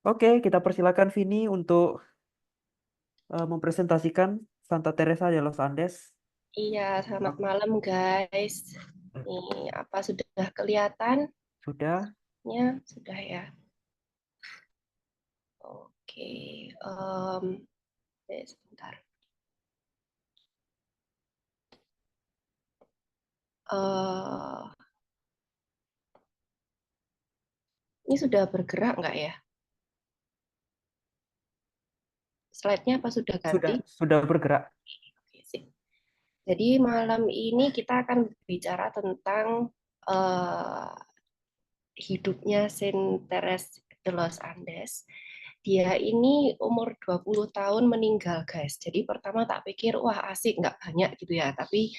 Oke, kita persilakan Vini untuk mempresentasikan Santa Teresa de los Andes. Iya, selamat malam guys. Nih, apa sudah kelihatan? Sudah? Ya, sudah ya. Oke, sebentar. Eh, ini sudah bergerak nggak ya? Slide-nya apa sudah ganti? Sudah bergerak. Oke, sip. Jadi malam ini kita akan bicara tentang eh, hidupnya Saint Therese de los Andes. Dia ini umur 20 tahun meninggal, guys. Jadi pertama tak pikir, wah asik, nggak banyak gitu ya. Tapi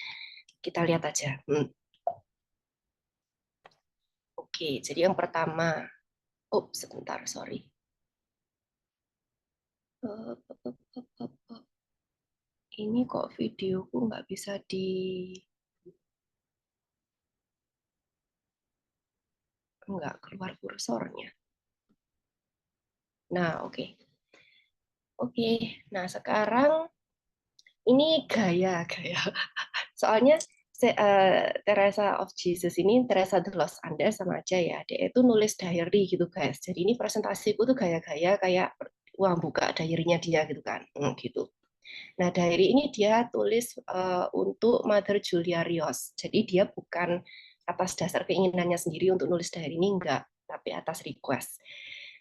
kita lihat aja. Oke, jadi yang pertama. Oh, sebentar, sorry. Ini kok videoku nggak bisa nggak keluar kursornya. Nah, oke. Oke, nah sekarang ini gaya. Soalnya Teresa of Jesus ini, Teresa de los Andes sama aja ya. Dia itu nulis diary gitu guys. Jadi ini presentasiku tuh gaya-gaya kayak wah buka diary-nya dia gitu kan. Gitu. Nah, diary ini dia tulis untuk Mother Julia Rios. Jadi dia bukan atas dasar keinginannya sendiri untuk nulis diary ini enggak, tapi atas request.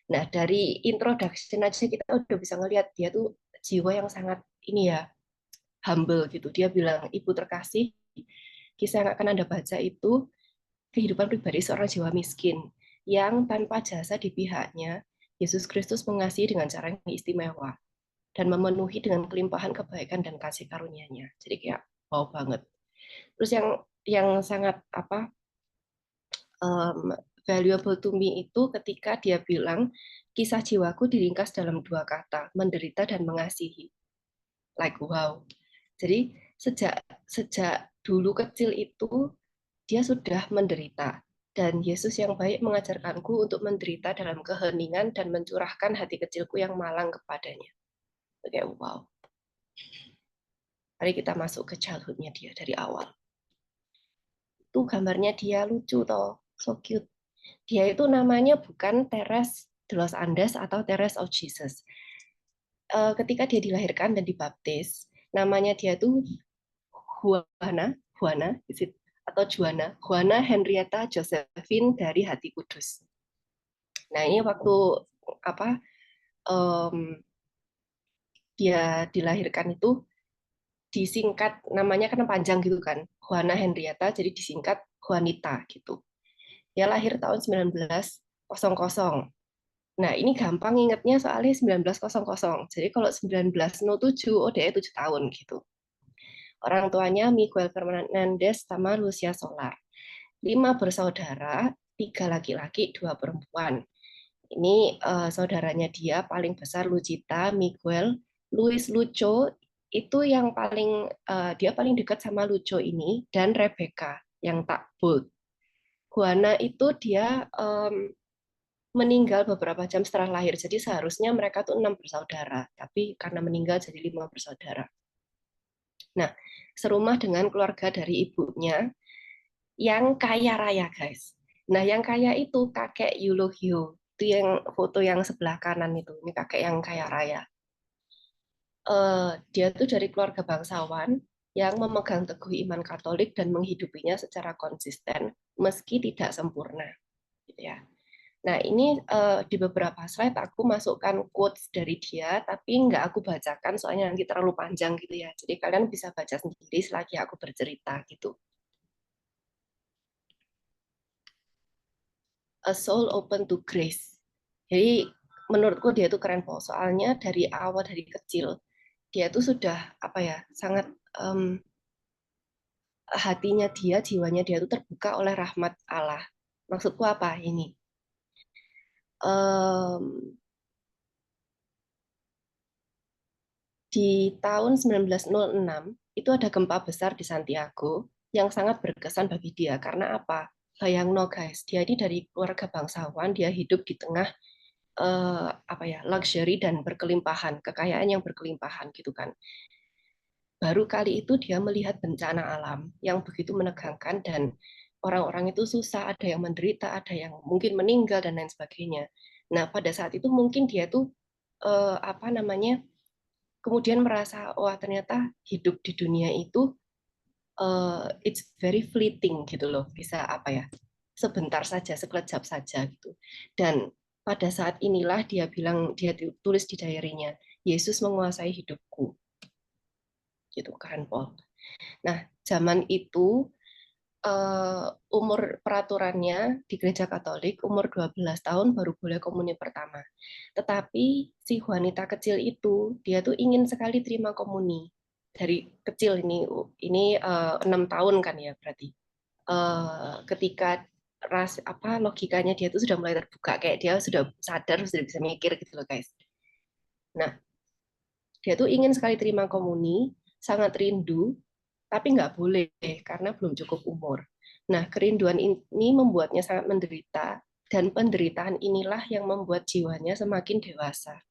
Nah, dari introduction aja kita udah bisa ngelihat dia tuh jiwa yang sangat ini ya, humble gitu. Dia bilang, "Ibu terkasih, kisah yang akan Anda baca itu kehidupan pribadi seorang jiwa miskin yang tanpa jasa di pihaknya, Yesus Kristus mengasihi dengan cara yang istimewa dan memenuhi dengan kelimpahan kebaikan dan kasih karunia-Nya." Jadi kayak wow banget. Terus yang sangat um, valuable to me itu ketika dia bilang kisah jiwaku diringkas dalam dua kata, menderita dan mengasihi. Like wow. Jadi sejak sejak dulu kecil itu dia sudah menderita dan Yesus yang baik mengajarkanku untuk menderita dalam keheningan dan mencurahkan hati kecilku yang malang kepadanya. Oke, wow. Mari kita masuk ke childhood-nya dia dari awal. Tuh gambarnya dia lucu toh, so cute. Dia itu namanya bukan Teres de los Andes atau Teres of Jesus. Ketika dia dilahirkan dan dibaptis, namanya dia tuh Juana, Juana, atau Juana Henrietta Josephine dari Hati Kudus. Nah ini waktu apa um, dia dilahirkan itu disingkat namanya kan panjang gitu kan, Juana Henrietta, jadi disingkat Juanita gitu. Dia lahir tahun 1900. Nah, ini gampang ingetnya soalnya 1900. Jadi kalau 1907, oh dia 7 tahun gitu. Orang tuanya Miguel Fernandez sama Lucia Solar. 5 bersaudara, 3 laki-laki, 2 perempuan. Ini saudaranya dia paling besar Lucita, Miguel, Luis Lucho, itu yang paling dia paling dekat sama Lucho ini, dan Rebecca yang tak bold. Juana itu dia meninggal beberapa jam setelah lahir. Jadi seharusnya mereka tuh 6 bersaudara, tapi karena meninggal jadi 5 bersaudara. Nah, serumah dengan keluarga dari ibunya yang kaya raya, guys. Nah, yang kaya itu kakek Eulogio. Itu yang foto yang sebelah kanan itu. Ini kakek yang kaya raya. Dia tuh dari keluarga bangsawan yang memegang teguh iman Katolik dan menghidupinya secara konsisten meski tidak sempurna, gitu ya. Nah, ini di beberapa slide aku masukkan quotes dari dia, tapi nggak aku bacakan soalnya nanti terlalu panjang gitu ya. Jadi kalian bisa baca sendiri selagi aku bercerita gitu. A soul open to grace. Jadi menurutku dia itu keren po. Soalnya dari awal dari kecil dia itu sudah apa ya sangat um, hatinya dia, jiwanya dia itu terbuka oleh rahmat Allah. Maksudku apa ini? Um, di tahun 1906 itu ada gempa besar di Santiago yang sangat berkesan bagi dia. Karena apa? Bayang no guys, dia ini dari keluarga bangsawan, dia hidup di tengah apa ya, luxury dan berkelimpahan, kekayaan yang berkelimpahan gitu kan. Baru kali itu dia melihat bencana alam yang begitu menegangkan dan orang-orang itu susah, ada yang menderita, ada yang mungkin meninggal dan lain sebagainya. Nah, pada saat itu mungkin dia tuh apa namanya? Kemudian merasa wah ternyata hidup di dunia itu it's very fleeting gitu loh, bisa apa ya? Sebentar saja, sekejap saja gitu. Dan pada saat inilah dia bilang, dia tulis di diary-nya, Yesus menguasai hidupku. Gitu, keren Paul. Nah, zaman itu umur peraturannya di gereja Katolik umur 12 tahun baru boleh komuni pertama. Tetapi si wanita kecil itu dia tuh ingin sekali terima komuni. Dari kecil ini 6 tahun kan ya berarti. Ketika apa logikanya dia tuh sudah mulai terbuka, kayak dia sudah sadar, sudah bisa mikir gitu loh guys. Nah, dia tuh ingin sekali terima komuni, sangat rindu, tapi nggak boleh karena belum cukup umur. Nah, kerinduan ini membuatnya sangat menderita, dan penderitaan inilah yang membuat jiwanya semakin dewasa.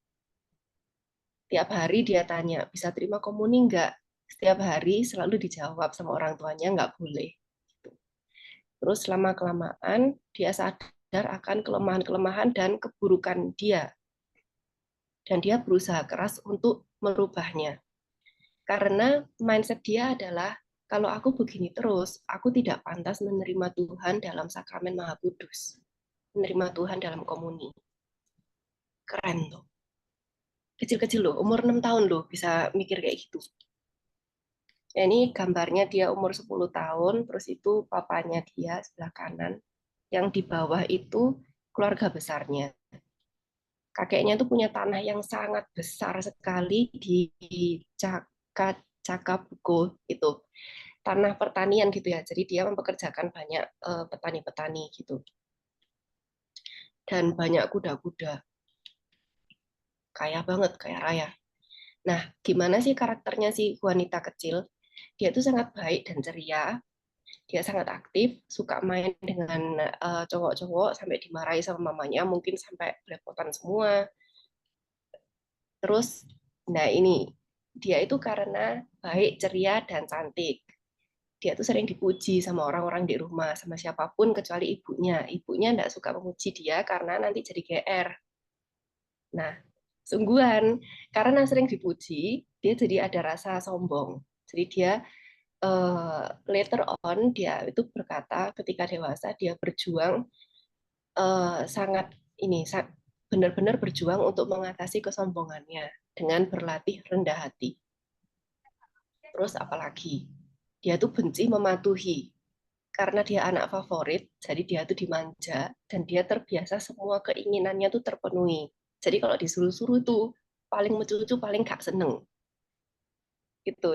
Tiap hari dia tanya, bisa terima komuni nggak? Setiap hari selalu dijawab sama orang tuanya, nggak boleh. Terus lama-kelamaan dia sadar akan kelemahan-kelemahan dan keburukan dia. Dan dia berusaha keras untuk merubahnya. Karena mindset dia adalah, kalau aku begini terus, aku tidak pantas menerima Tuhan dalam sakramen Maha Kudus. Menerima Tuhan dalam komuni. Keren tuh. Kecil-kecil loh, umur 6 tahun loh bisa mikir kayak gitu. Ya, ini gambarnya dia umur 10 tahun, terus itu papanya dia sebelah kanan. Yang di bawah itu keluarga besarnya. Kakeknya itu punya tanah yang sangat besar sekali di Cakabuco itu. Tanah pertanian gitu ya. Jadi dia mempekerjakan banyak petani-petani gitu. Dan banyak kuda-kuda. Kaya banget, kaya raya. Nah, gimana sih karakternya si wanita kecil? Dia tuh sangat baik dan ceria. Dia sangat aktif, suka main dengan cowok-cowok sampai dimarahi sama mamanya, mungkin sampai belepotan semua. Terus, nah ini, dia itu karena baik, ceria, dan cantik. Dia tuh sering dipuji sama orang-orang di rumah, sama siapapun kecuali ibunya. Ibunya enggak suka memuji dia karena nanti jadi GR. Nah, sungguhan, karena sering dipuji, dia jadi ada rasa sombong. Jadi dia later on, dia itu berkata ketika dewasa, dia berjuang sangat ini, benar-benar berjuang untuk mengatasi kesombongannya dengan berlatih rendah hati. Terus apalagi, dia tuh benci mematuhi karena dia anak favorit, jadi dia tuh dimanja dan dia terbiasa semua keinginannya tuh terpenuhi. Jadi kalau disuruh-suruh tuh paling mencucu, paling gak seneng. Itu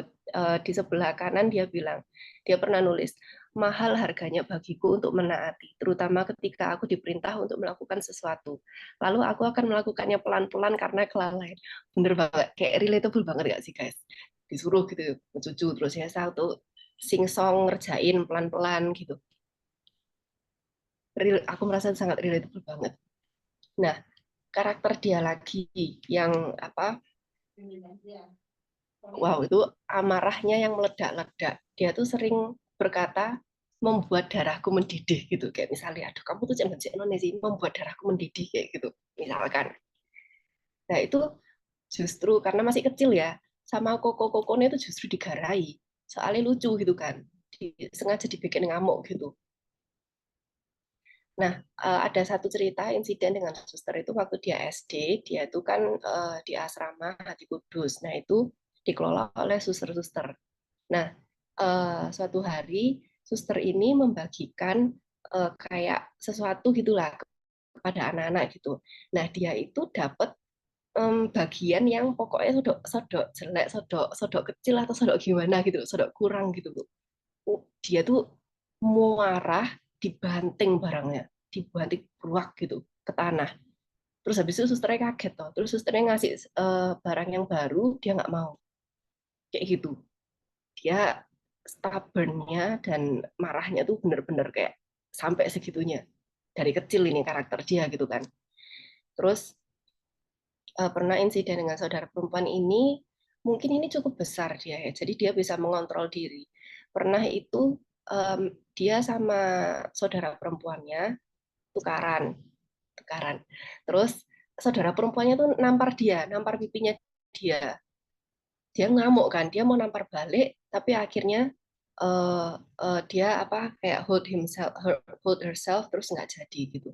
di sebelah kanan dia bilang, dia pernah nulis, mahal harganya bagiku untuk menaati, terutama ketika aku diperintah untuk melakukan sesuatu. Lalu aku akan melakukannya pelan-pelan karena kelalaian. Bener banget, kayak relatable banget gak sih guys? Disuruh gitu, mencucu, terus ya satu sing-song ngerjain pelan-pelan gitu. Aku merasa sangat relatable banget. Nah, karakter dia lagi yang apa? Wow, itu amarahnya yang meledak-ledak. Dia tuh sering berkata membuat darahku mendidih gitu. Kayak misalnya, aduh kamu tuh jangan sih membuat darahku mendidih kayak gitu. Misalkan. Nah, itu justru karena masih kecil ya, sama koko-kokonya itu justru digarai. Soalnya lucu gitu kan. Sengaja dibikin ngamuk gitu. Nah, ada satu cerita insiden dengan suster itu waktu dia SD, dia itu kan di asrama Hati Kudus. Nah, itu dikelola oleh suster-suster. Nah, suatu hari suster ini membagikan kayak sesuatu gitulah kepada anak-anak gitu. Nah, dia itu dapat bagian yang pokoknya sodok jelek, sodok kecil atau sodok gimana gitu, sodok kurang gitu. Dia tuh marah, dibanting barangnya, dibanting beruak gitu ke tanah. Terus habis itu susternya kaget toh. Terus susternya ngasih barang yang baru, dia nggak mau. Kayak gitu. Dia stubbornnya dan marahnya tuh bener-bener kayak sampai segitunya. Dari kecil ini karakter dia gitu kan. Terus pernah insiden dengan saudara perempuan ini, mungkin ini cukup besar dia ya, jadi dia bisa mengontrol diri. Pernah itu dia sama saudara perempuannya tukaran, tukaran. Terus saudara perempuannya tuh nampar pipinya dia. Dia ngamuk kan, dia mau nampar balik, tapi akhirnya dia apa kayak hold herself terus nggak jadi gitu.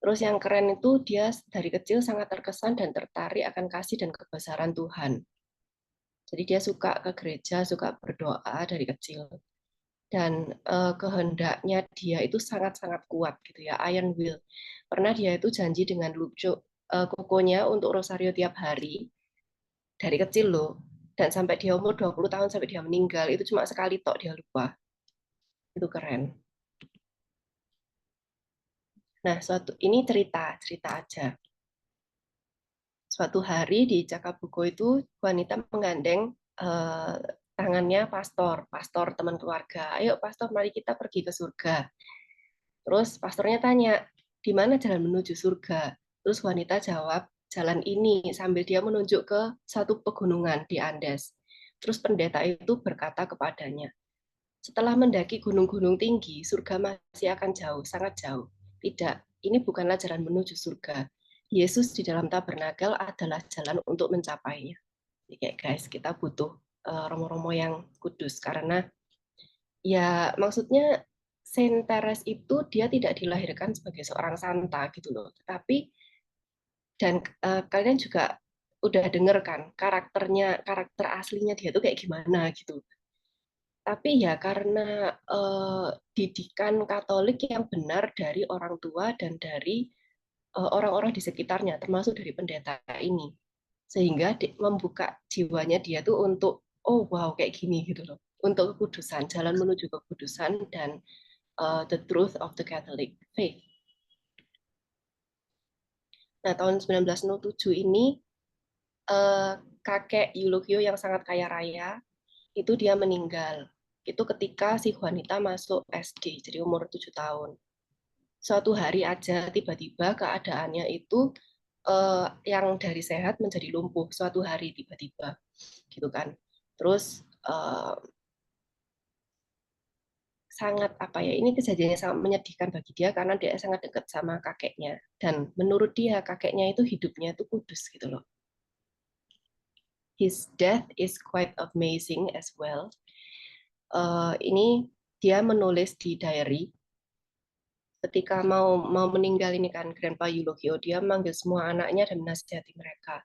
Terus yang keren itu dia dari kecil sangat terkesan dan tertarik akan kasih dan kebesaran Tuhan. Jadi dia suka ke gereja, suka berdoa dari kecil. Dan kehendaknya dia itu sangat-sangat kuat gitu ya, iron will. Pernah dia itu janji dengan kokonya untuk rosario tiap hari dari kecil loh. Dan sampai dia umur 20 tahun sampai dia meninggal itu cuma sekali tok dia lupa. Itu keren. Nah, ini cerita aja. Suatu hari di Cakabugo itu wanita menggandeng eh, tangannya pastor teman keluarga. Ayo pastor, mari kita pergi ke surga. Terus pastornya tanya, di mana jalan menuju surga? Terus wanita jawab, jalan ini, sambil dia menunjuk ke satu pegunungan di Andes. Terus pendeta itu berkata kepadanya, setelah mendaki gunung-gunung tinggi, surga masih akan jauh, sangat jauh. Tidak, ini bukanlah jalan menuju surga. Yesus di dalam tabernakel adalah jalan untuk mencapainya. Jadi kayak guys, kita butuh romo-romo yang kudus karena ya maksudnya Saint Teres itu dia tidak dilahirkan sebagai seorang santa gitu loh, tetapi dan kalian juga udah denger kan karakter aslinya dia tuh kayak gimana gitu. Tapi ya karena didikan Katolik yang benar dari orang tua dan dari orang-orang di sekitarnya, termasuk dari pendeta ini, sehingga membuka jiwanya dia tuh untuk oh wow kayak gini gitu loh, untuk kekudusan, jalan menuju kekudusan dan the truth of the Catholic faith. Nah, tahun 1907 ini kakek Eulogio yang sangat kaya raya itu dia meninggal. Itu ketika si Juanita masuk SD, jadi umur 7 tahun. Suatu hari aja tiba-tiba keadaannya itu yang dari sehat menjadi lumpuh suatu hari tiba-tiba gitu kan. Terus sangat apa ya, ini kejadiannya sangat menyedihkan bagi dia karena dia sangat dekat sama kakeknya dan menurut dia kakeknya itu hidupnya itu kudus gitu loh. His death is quite amazing as well. Ini dia menulis di diary ketika mau meninggal ini kan Grandpa Eulogio, dia manggil semua anaknya dan menasihati mereka.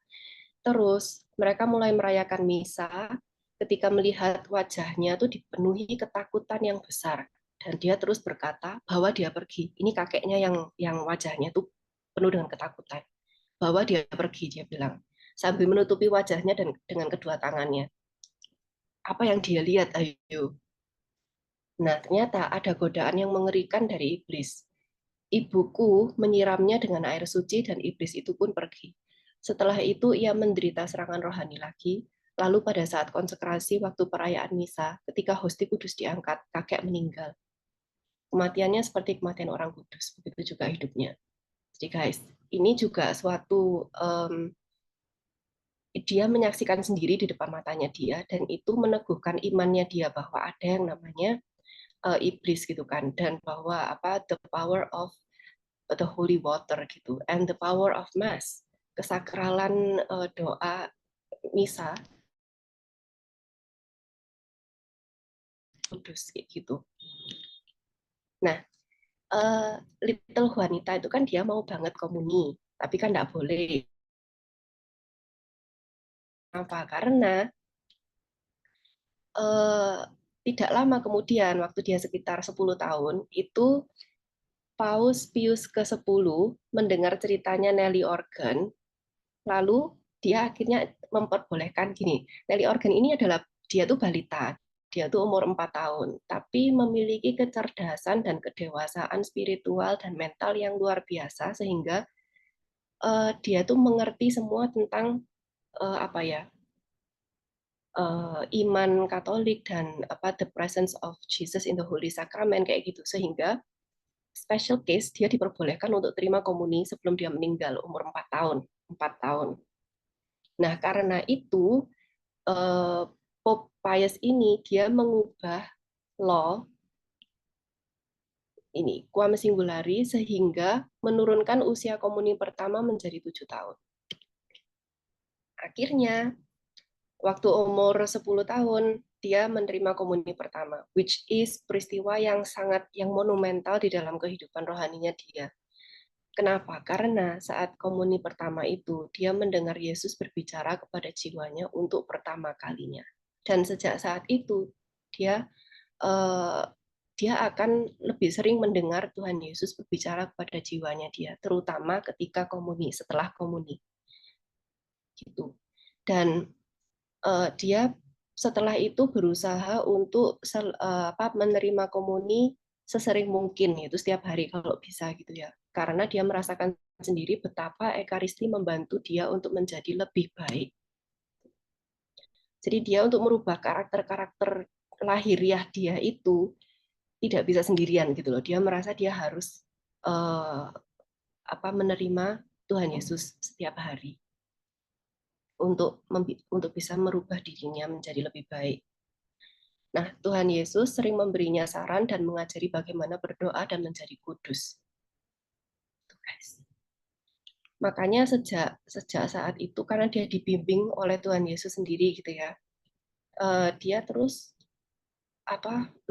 Terus mereka mulai merayakan misa ketika melihat wajahnya tuh dipenuhi ketakutan yang besar dan dia terus berkata bahwa dia pergi. Ini kakeknya yang wajahnya tuh penuh dengan ketakutan. Bahwa dia pergi, dia bilang sambil menutupi wajahnya dan dengan kedua tangannya. Apa yang dia lihat, ayo. Nah, ternyata ada godaan yang mengerikan dari iblis. Ibuku menyiramnya dengan air suci dan iblis itu pun pergi. Setelah itu ia menderita serangan rohani lagi. Lalu pada saat konsekrasi waktu perayaan misa, ketika hosti kudus diangkat, kakek meninggal. Kematiannya seperti kematian orang kudus, begitu juga hidupnya. Jadi guys, ini juga suatu dia menyaksikan sendiri di depan matanya dia dan itu meneguhkan imannya dia bahwa ada yang namanya iblis gitu kan dan bahwa apa the power of the holy water gitu and the power of mass, kesakralan doa misa kudus kayak gitu. Nah, Little Juanita itu kan dia mau banget komuni, tapi kan nggak boleh. Apa? Karena tidak lama kemudian, waktu dia sekitar 10 tahun, itu Paus Pius ke-10 mendengar ceritanya Nelly Organ, lalu dia akhirnya memperbolehkan gini. Nelly Organ ini adalah dia tuh balita, dia tuh umur 4 tahun, tapi memiliki kecerdasan dan kedewasaan spiritual dan mental yang luar biasa sehingga dia tuh mengerti semua tentang apa ya iman Katolik dan apa the presence of Jesus in the Holy Sacrament kayak gitu sehingga special case dia diperbolehkan untuk terima komuni sebelum dia meninggal umur 4 tahun. 4 tahun. Nah, karena itu Pope Pius ini dia mengubah law ini quam singulari sehingga menurunkan usia komuni pertama menjadi 7 tahun. Akhirnya waktu umur 10 tahun dia menerima komuni pertama, which is peristiwa yang monumental di dalam kehidupan rohaninya dia. Kenapa? Karena saat komuni pertama itu dia mendengar Yesus berbicara kepada jiwanya untuk pertama kalinya. Dan sejak saat itu dia eh, dia akan lebih sering mendengar Tuhan Yesus berbicara kepada jiwanya dia, terutama ketika komuni, setelah komuni. Gitu. Dan dia setelah itu berusaha untuk menerima komuni sesering mungkin, itu setiap hari kalau bisa gitu ya. Karena dia merasakan sendiri betapa Ekaristi membantu dia untuk menjadi lebih baik. Jadi dia untuk merubah karakter-karakter lahiriah dia itu tidak bisa sendirian gitu loh. Dia merasa dia harus menerima Tuhan Yesus setiap hari untuk bisa merubah dirinya menjadi lebih baik. Nah, Tuhan Yesus sering memberinya saran dan mengajari bagaimana berdoa dan menjadi kudus. Tuh, guys. Makanya sejak saat itu karena dia dibimbing oleh Tuhan Yesus sendiri gitu ya, dia terus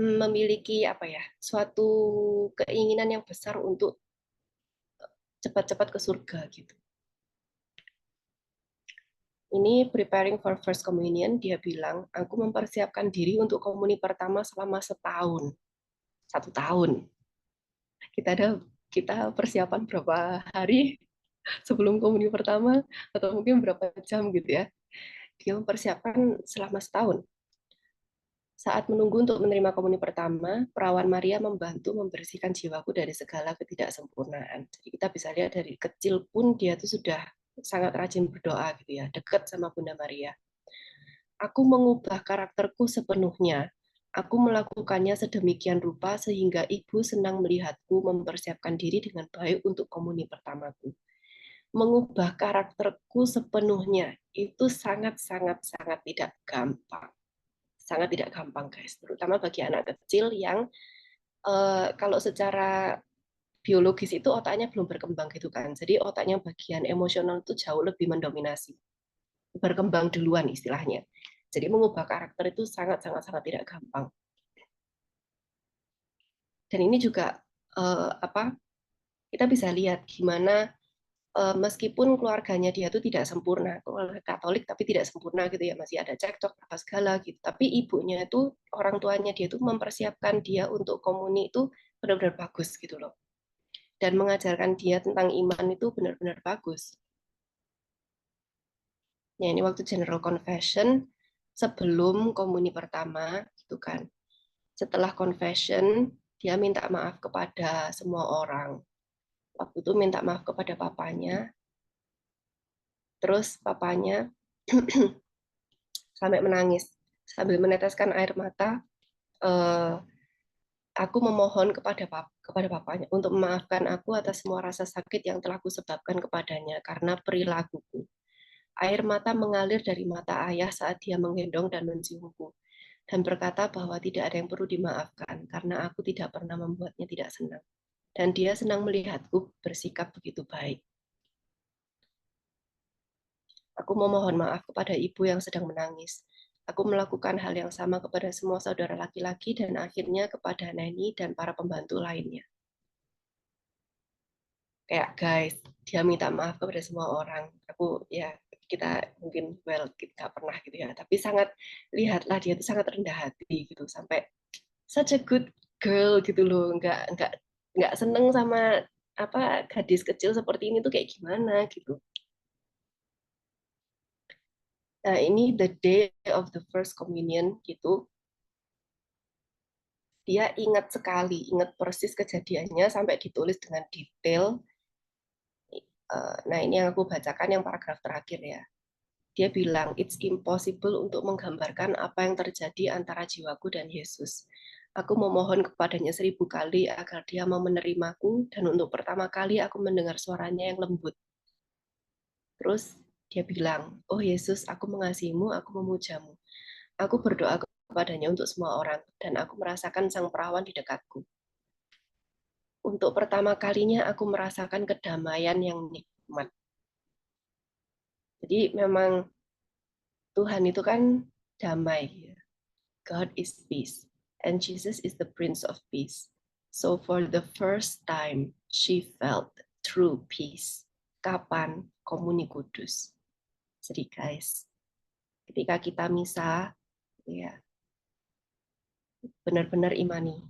memiliki suatu keinginan yang besar untuk cepat-cepat ke surga gitu. Ini preparing for first communion, dia bilang, aku mempersiapkan diri untuk komuni pertama selama setahun. 1 tahun. Kita persiapan berapa hari sebelum komuni pertama, atau mungkin berapa jam gitu ya. Dia mempersiapkan selama setahun. Saat menunggu untuk menerima komuni pertama, perawan Maria membantu membersihkan jiwaku dari segala ketidaksempurnaan. Jadi kita bisa lihat dari kecil pun dia tuh sudah sangat rajin berdoa gitu ya, dekat sama Bunda Maria. Aku mengubah karakterku sepenuhnya. Aku melakukannya sedemikian rupa sehingga ibu senang melihatku mempersiapkan diri dengan baik untuk komuni pertamaku. Mengubah karakterku sepenuhnya itu sangat tidak gampang. Sangat tidak gampang, guys. Terutama bagi anak kecil yang kalau secara biologis itu otaknya belum berkembang gitu kan. Jadi otaknya bagian emosional itu jauh lebih mendominasi. Berkembang duluan istilahnya. Jadi mengubah karakter itu sangat tidak gampang. Dan ini juga kita bisa lihat gimana meskipun keluarganya dia itu tidak sempurna, keluarga Katolik tapi tidak sempurna gitu ya, masih ada cekcok apa segala gitu. Tapi ibunya itu, orang tuanya dia itu mempersiapkan dia untuk komuni itu benar-benar bagus gitu loh. Dan mengajarkan dia tentang iman itu benar-benar bagus. Ya, ini waktu General Confession sebelum komuni pertama gitu kan. Setelah confession, dia minta maaf kepada semua orang. Waktu itu minta maaf kepada papanya. Terus papanya sampai menangis sambil meneteskan air mata. Aku memohon kepada papanya untuk memaafkan aku atas semua rasa sakit yang telah kusebabkan kepadanya karena perilakuku. Air mata mengalir dari mata ayah saat dia menggendong dan menciumku, dan berkata bahwa tidak ada yang perlu dimaafkan karena aku tidak pernah membuatnya tidak senang. Dan dia senang melihatku bersikap begitu baik. Aku memohon maaf kepada ibu yang sedang menangis. Aku melakukan hal yang sama kepada semua saudara laki-laki dan akhirnya kepada Neni dan para pembantu lainnya. Kayak guys, dia minta maaf kepada semua orang. Aku ya kita mungkin kita pernah gitu ya, tapi sangat lihatlah dia itu sangat rendah hati gitu sampai such a good girl gitu loh, nggak seneng sama gadis kecil seperti ini tuh kayak gimana gitu. Nah ini the day of the first communion gitu, dia ingat sekali, ingat persis kejadiannya sampai ditulis dengan detail. Nah ini yang aku bacakan yang paragraf terakhir ya. Dia bilang, it's impossible untuk menggambarkan apa yang terjadi antara jiwaku dan Yesus. Aku memohon kepadanya 1000 kali agar dia mau menerimaku, dan untuk pertama kali aku mendengar suaranya yang lembut. Terus dia bilang, oh Yesus, aku mengasihimu, aku memujamu. Aku berdoa kepadanya untuk semua orang, dan aku merasakan sang perawan di dekatku. Untuk pertama kalinya aku merasakan kedamaian yang nikmat. Jadi memang Tuhan itu kan damai. God is peace. And Jesus is the Prince of Peace. So for the first time, she felt true peace. Kapan? Komuni Kudus. Jadi guys, ketika kita misa, ya benar-benar imani.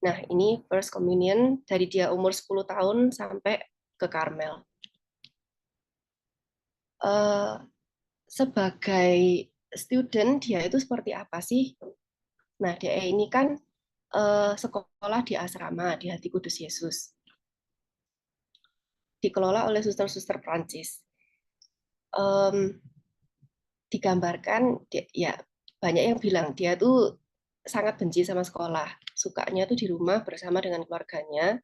Nah, ini First Communion dari dia umur 10 tahun sampai ke Karmel. Sebagai student, dia itu seperti apa sih? Nah, dia ini kan sekolah di asrama di Hati Kudus Yesus. Dikelola oleh suster-suster Prancis. Digambarkan, ya banyak yang bilang dia tuh sangat benci sama sekolah. Sukanya tuh di rumah bersama dengan keluarganya.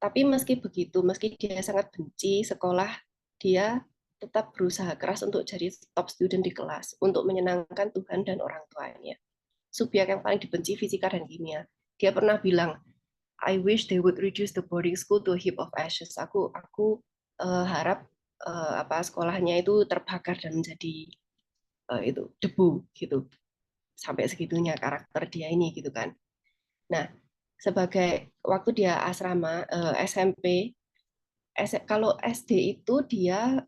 Tapi meski begitu, meski dia sangat benci sekolah, dia tetap berusaha keras untuk jadi top student di kelas, untuk menyenangkan Tuhan dan orang tuanya. Subjek yang paling dibenci fisika dan kimia. Dia pernah bilang, I wish they would reduce the boarding school to a heap of ashes. Aku harap sekolahnya itu terbakar dan menjadi itu debu gitu. Sampai segitunya karakter dia ini gitu kan. Nah, sebagai waktu dia asrama SMP, kalau SD itu dia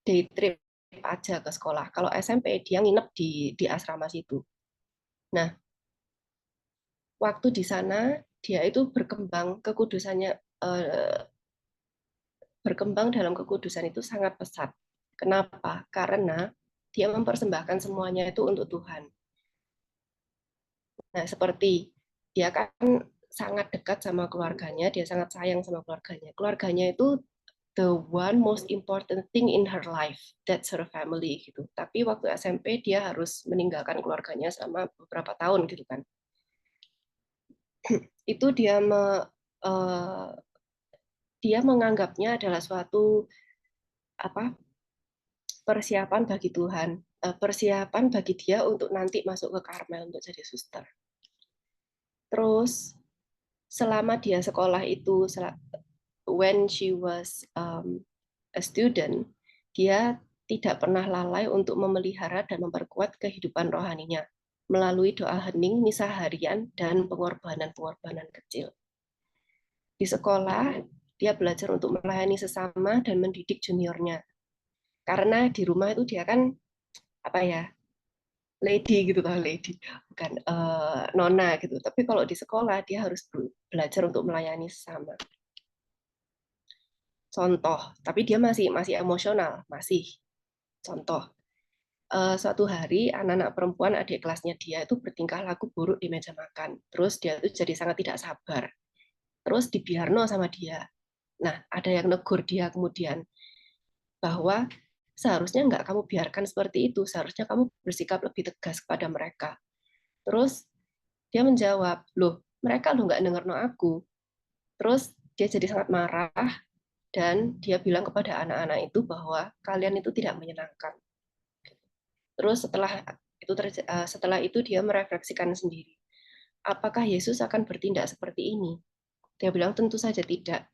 day trip aja ke sekolah. Kalau SMP dia nginep di asrama situ. Nah, waktu di sana dia itu berkembang dalam kekudusan itu sangat pesat. Kenapa? Karena dia mempersembahkan semuanya itu untuk Tuhan. Nah, seperti dia kan sangat dekat sama keluarganya, dia sangat sayang sama keluarganya. Keluarganya itu the one most important thing in her life, that's her family gitu. Tapi waktu SMP dia harus meninggalkan keluarganya selama beberapa tahun gitu kan. Itu dia menganggapnya adalah suatu persiapan bagi Tuhan, persiapan bagi dia untuk nanti masuk ke Karmel untuk jadi suster. Terus selama dia sekolah itu, when she was a student, dia tidak pernah lalai untuk memelihara dan memperkuat kehidupan rohaninya melalui doa hening, misa harian, dan pengorbanan-pengorbanan kecil. Di sekolah, dia belajar untuk melayani sesama dan mendidik juniornya. Karena di rumah itu dia kan lady gitu lah, lady bukan nona gitu. Tapi kalau di sekolah dia harus belajar untuk melayani sesama. Contoh, tapi dia masih emosional, masih. Contoh, suatu hari anak-anak perempuan adik kelasnya dia itu bertingkah laku buruk di meja makan. Terus dia itu jadi sangat tidak sabar. Terus dibiarno sama dia. Nah, ada yang negur dia kemudian bahwa seharusnya nggak kamu biarkan seperti itu, seharusnya kamu bersikap lebih tegas kepada mereka. Terus dia menjawab, loh mereka lo nggak denger no aku. Terus dia jadi sangat marah dan dia bilang kepada anak-anak itu bahwa kalian itu tidak menyenangkan. Terus setelah itu dia merefleksikan sendiri. Apakah Yesus akan bertindak seperti ini? Dia bilang tentu saja tidak.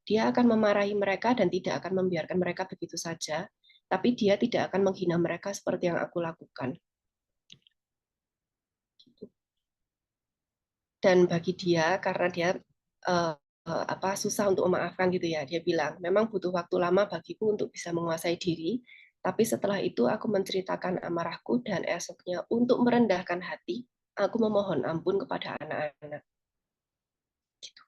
Dia akan memarahi mereka dan tidak akan membiarkan mereka begitu saja, tapi dia tidak akan menghina mereka seperti yang aku lakukan. Dan bagi dia, karena dia susah untuk memaafkan gitu ya, dia bilang, memang butuh waktu lama bagiku untuk bisa menguasai diri, tapi setelah itu aku menceritakan amarahku dan esoknya untuk merendahkan hati, aku memohon ampun kepada anak-anak. Gitu.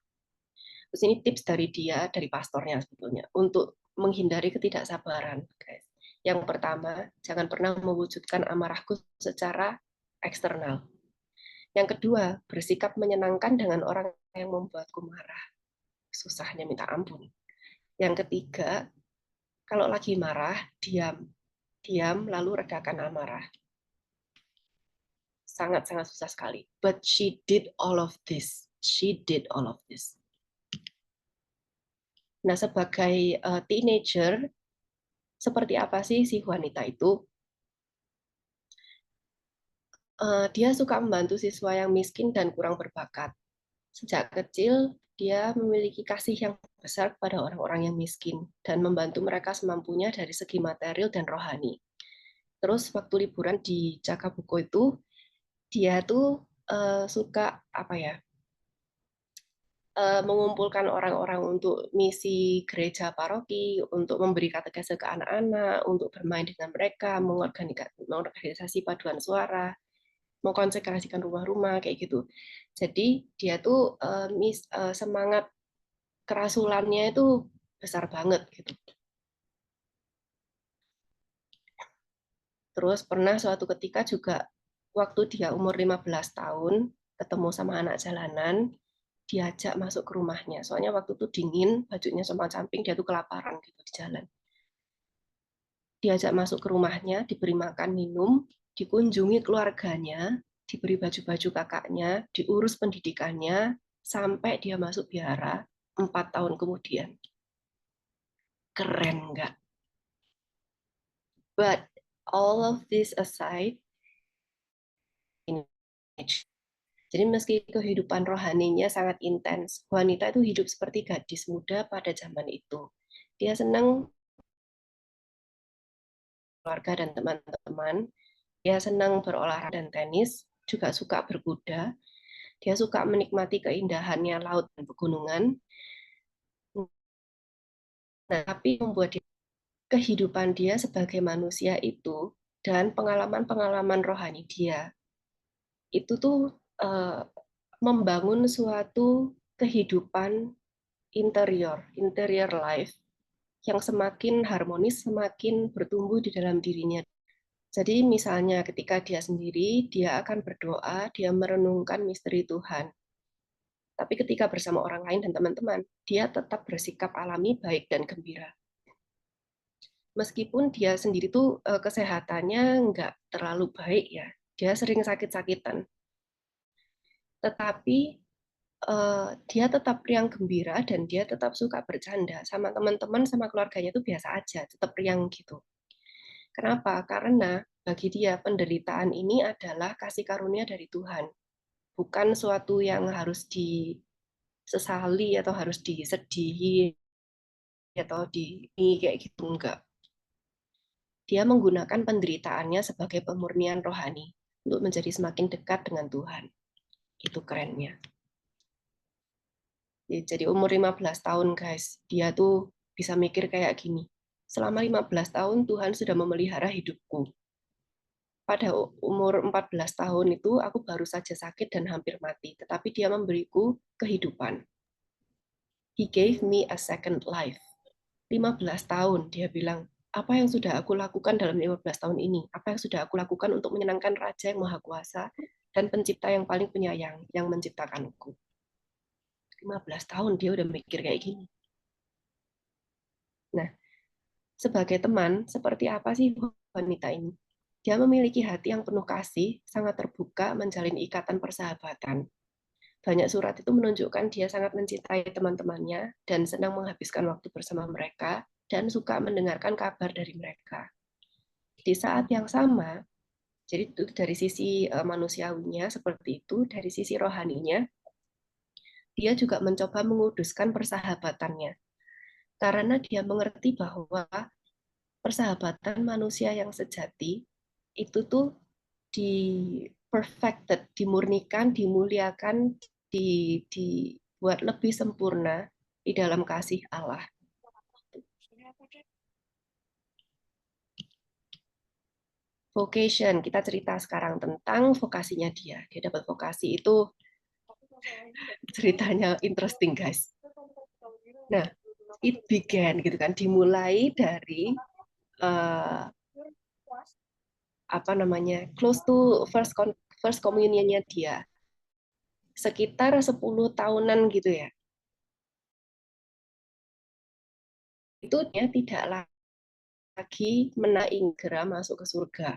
Terus ini tips dari dia, dari pastornya sebetulnya, untuk menghindari ketidaksabaran, guys. Yang pertama, jangan pernah mewujudkan amarahku secara eksternal. Yang kedua, bersikap menyenangkan dengan orang yang membuatku marah. Susahnya minta ampun. Yang ketiga, kalau lagi marah, diam. Diam, lalu redakan amarah. sangat-sangat susah sekali. But she did all of this. She did all of this. Nah, sebagai teenager, seperti apa sih si wanita itu? Dia suka membantu siswa yang miskin dan kurang berbakat. Sejak kecil, dia memiliki kasih yang besar kepada orang-orang yang miskin dan membantu mereka semampunya dari segi material dan rohani. Terus waktu liburan di Cakabuco itu, dia tuh suka apa ya? Mengumpulkan orang-orang untuk misi gereja paroki, untuk memberi katekese ke anak-anak, untuk bermain dengan mereka, mengorganisasi paduan suara, mengkonsekrasikan rumah-rumah kayak gitu. Jadi dia tuh semangat kerasulannya itu besar banget gitu. Terus pernah suatu ketika juga waktu dia umur 15 tahun ketemu sama anak jalanan, diajak masuk ke rumahnya. Soalnya waktu itu dingin, bajunya compang-camping, dia tuh kelaparan gitu di jalan. Diajak masuk ke rumahnya, diberi makan minum, dikunjungi keluarganya, diberi baju-baju kakaknya, diurus pendidikannya, sampai dia masuk biara 4 tahun kemudian. Keren nggak? But all of this aside, jadi meski kehidupan rohaninya sangat intens, wanita itu hidup seperti gadis muda pada zaman itu. Dia senang keluarga dan teman-teman, dia senang berolahraga dan tenis, juga suka berkuda, dia suka menikmati keindahannya laut dan pegunungan. Nah, tapi membuat kehidupan dia sebagai manusia itu dan pengalaman-pengalaman rohani dia itu tuh membangun suatu kehidupan interior life yang semakin harmonis, semakin bertumbuh di dalam dirinya. Jadi misalnya ketika dia sendiri, dia akan berdoa, dia merenungkan misteri Tuhan. Tapi ketika bersama orang lain dan teman-teman, dia tetap bersikap alami, baik, dan gembira. Meskipun dia sendiri tuh kesehatannya nggak terlalu baik ya, dia sering sakit-sakitan. Tetapi dia tetap riang gembira dan dia tetap suka bercanda sama teman-teman, sama keluarganya itu biasa aja, tetap riang gitu. Kenapa? Karena bagi dia penderitaan ini adalah kasih karunia dari Tuhan, bukan suatu yang harus disesali atau harus disedihi atau kayak gitu, enggak. Dia menggunakan penderitaannya sebagai pemurnian rohani untuk menjadi semakin dekat dengan Tuhan. Itu kerennya. Jadi umur 15 tahun guys, dia tuh bisa mikir kayak gini. Selama 15 tahun Tuhan sudah memelihara hidupku. Pada umur 14 tahun itu aku baru saja sakit dan hampir mati, tetapi dia memberiku kehidupan. He gave me a second life. 15 tahun dia bilang, apa yang sudah aku lakukan dalam 15 tahun ini? Apa yang sudah aku lakukan untuk menyenangkan Raja yang Maha Kuasa dan Pencipta yang paling penyayang yang menciptakanku? 15 tahun dia udah mikir kayak gini. Nah, sebagai teman, seperti apa sih wanita ini? Dia memiliki hati yang penuh kasih, sangat terbuka, menjalin ikatan persahabatan. Banyak surat itu menunjukkan dia sangat mencintai teman-temannya dan senang menghabiskan waktu bersama mereka dan suka mendengarkan kabar dari mereka. Di saat yang sama, jadi dari sisi manusiawinya seperti itu, dari sisi rohaninya, dia juga mencoba menguduskan persahabatannya. Karena dia mengerti bahwa persahabatan manusia yang sejati itu tuh di perfected, dimurnikan, dimuliakan, dibuat lebih sempurna di dalam kasih Allah. Vocation, kita cerita sekarang tentang vokasinya dia. Dia dapat vokasi itu ceritanya interesting guys. Nah, it began gitu kan, dimulai dari apa namanya, close to first communionnya dia. Sekitar 10 tahunan gitu ya. Itu dia tidak lagi menaing segera masuk ke surga.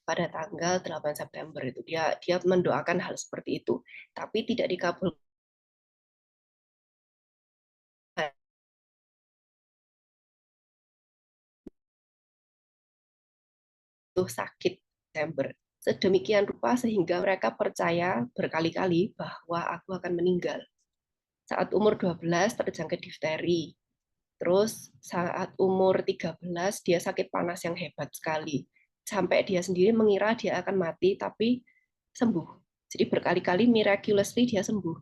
pada tanggal 8 September itu. Dia mendoakan hal seperti itu, tapi tidak dikabulkan. Itu sakit September. Sedemikian rupa sehingga mereka percaya berkali-kali bahwa aku akan meninggal. Saat umur 12 terjangkit difteri. Terus saat umur 13 dia sakit panas yang hebat sekali. Sampai dia sendiri mengira dia akan mati tapi sembuh. Jadi berkali-kali miraculously dia sembuh.